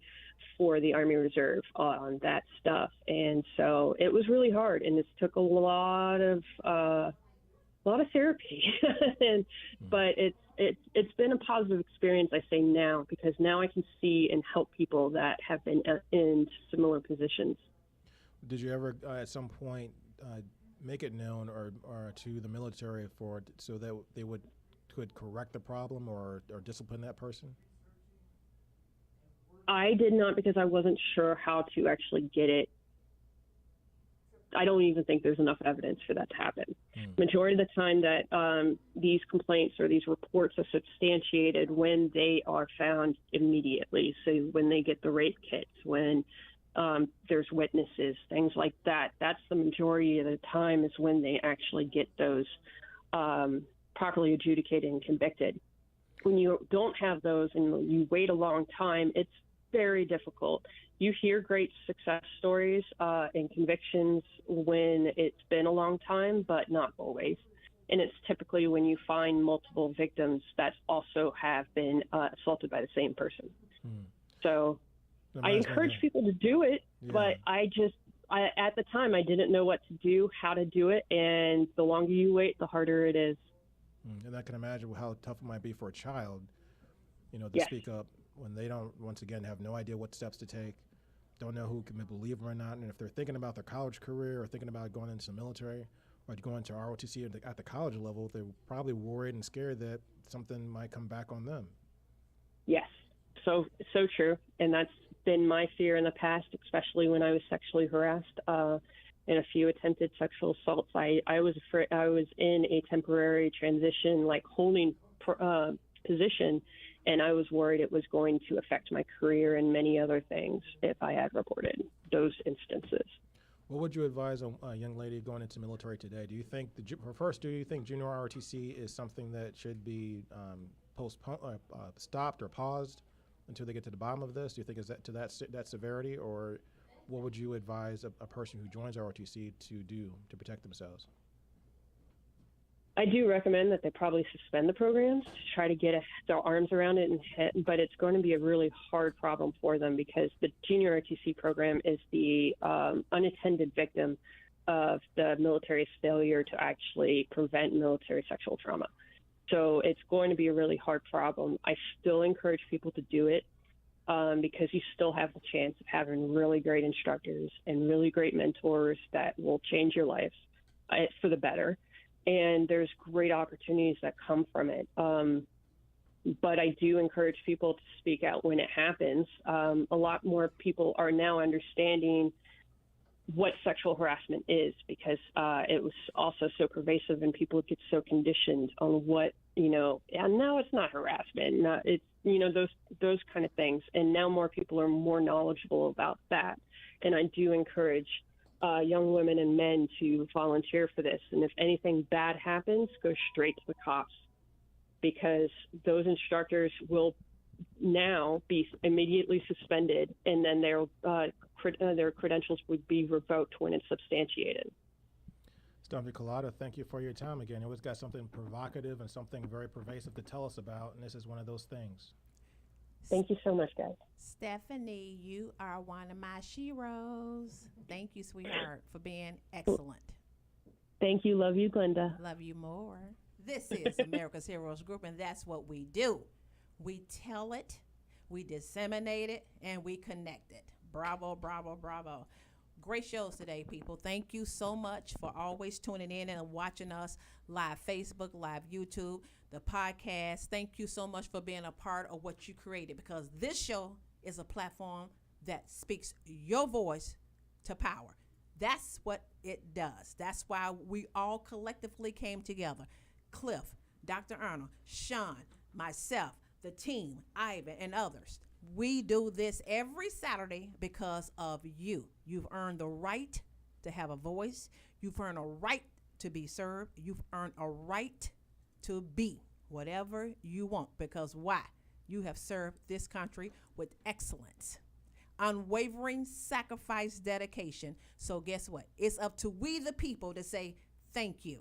Speaker 9: for the Army Reserve on that stuff. And so it was really hard, and it took a lot of therapy. But it's been a positive experience, I say now, because now I can see and help people that have been in similar positions.
Speaker 2: Did you ever at some point make it known or to the military so that they could correct the problem or discipline that person?
Speaker 9: I did not, because I wasn't sure how to actually get it I don't even think there's enough evidence for that to happen. Majority of the time that these complaints or these reports are substantiated when they are found immediately. So when they get the rape kits, when there's witnesses, things like that. That's the majority of the time is when they actually get those properly adjudicated and convicted. When you don't have those and you wait a long time, it's very difficult. You hear great success stories and convictions when it's been a long time, but not always. And it's typically when you find multiple victims that also have been assaulted by the same person. So I encourage people to do it, but at the time I didn't know what to do, how to do it, and the longer you wait, the harder it is.
Speaker 2: And I can imagine how tough it might be for a child, to speak up when they don't, once again, have no idea what steps to take, don't know who can believe them or not, and if they're thinking about their college career or thinking about going into the military or going to ROTC at the college level, they're probably worried and scared that something might come back on them.
Speaker 9: Yes, so true, and that's been my fear in the past, especially when I was sexually harassed in a few attempted sexual assaults. I was afraid. I was in a temporary transition, holding position, and I was worried it was going to affect my career and many other things if I had reported those instances.
Speaker 2: What would you advise a young lady going into military today? Do you think junior ROTC is something that should be stopped or paused until they get to the bottom of this? Do you think is that to that severity, or what would you advise a person who joins ROTC to do to protect themselves?
Speaker 9: I do recommend that they probably suspend the programs to try to get their arms around it, but it's going to be a really hard problem for them because the junior ROTC program is the unattended victim of the military's failure to actually prevent military sexual trauma. So it's going to be a really hard problem. I still encourage people to do it because you still have the chance of having really great instructors and really great mentors that will change your life for the better. And there's great opportunities that come from it. But I do encourage people to speak out when it happens. A lot more people are now understanding what sexual harassment is because it was also so pervasive and people get so conditioned on what, and now it's not harassment, it's, those kind of things. And now more people are more knowledgeable about that. And I do encourage young women and men to volunteer for this. And if anything bad happens, go straight to the cops because those instructors will now be immediately suspended and then their credentials would be revoked when it's substantiated.
Speaker 2: Dr. Collada, thank you for your time again. You always got something provocative and something very pervasive to tell us about, and this is one of those things.
Speaker 9: Thank you so much, guys.
Speaker 10: Stephanie, you are one of my sheroes. Thank you, sweetheart, for being excellent.
Speaker 9: Thank you. Love you, Glenda.
Speaker 10: Love you more. This is America's Heroes Group, and that's what we do. We tell it, we disseminate it, and we connect it. Bravo, bravo, bravo. Great shows today, people. Thank you so much for always tuning in and watching us live Facebook, live YouTube, the podcast. Thank you so much for being a part of what you created because this show is a platform that speaks your voice to power. That's what it does. That's why we all collectively came together. Cliff, Dr. Arnold, Sean, myself, the team, Ivan, and others. We do this every Saturday because of you. You've earned the right to have a voice. You've earned a right to be served. You've earned a right to be whatever you want because why? You have served this country with excellence, unwavering sacrifice, dedication. So guess what? It's up to we the people to say thank you.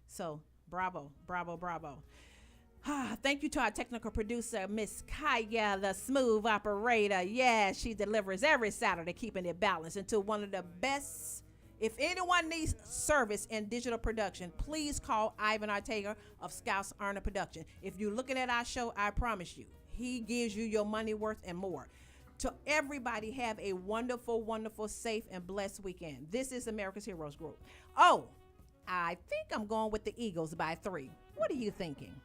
Speaker 10: So bravo, bravo, bravo. Thank you to our technical producer, Miss Kaya, the smooth operator. Yeah, she delivers every Saturday, keeping it balanced into one of the best. If anyone needs service in digital production, please call Ivan Ortega of Scouts Arnold Production. If you're looking at our show, I promise you, he gives you your money worth and more. To everybody, have a wonderful, wonderful, safe, and blessed weekend. This is America's Heroes Group. Oh, I think I'm going with the Eagles by 3. What are you thinking?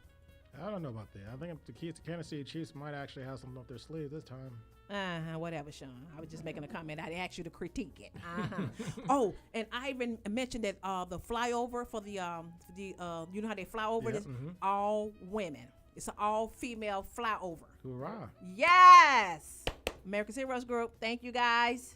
Speaker 2: I don't know about that. I think the Kansas City Chiefs might actually have something up their sleeve this time.
Speaker 10: Whatever, Sean. I was just making a comment. I asked you to critique it. Oh, and I even mentioned that the flyover for the you know how they fly over?
Speaker 2: Yep,
Speaker 10: This all women. It's an all female flyover.
Speaker 2: Hoorah.
Speaker 10: Yes. America's Heroes Group. Thank you guys.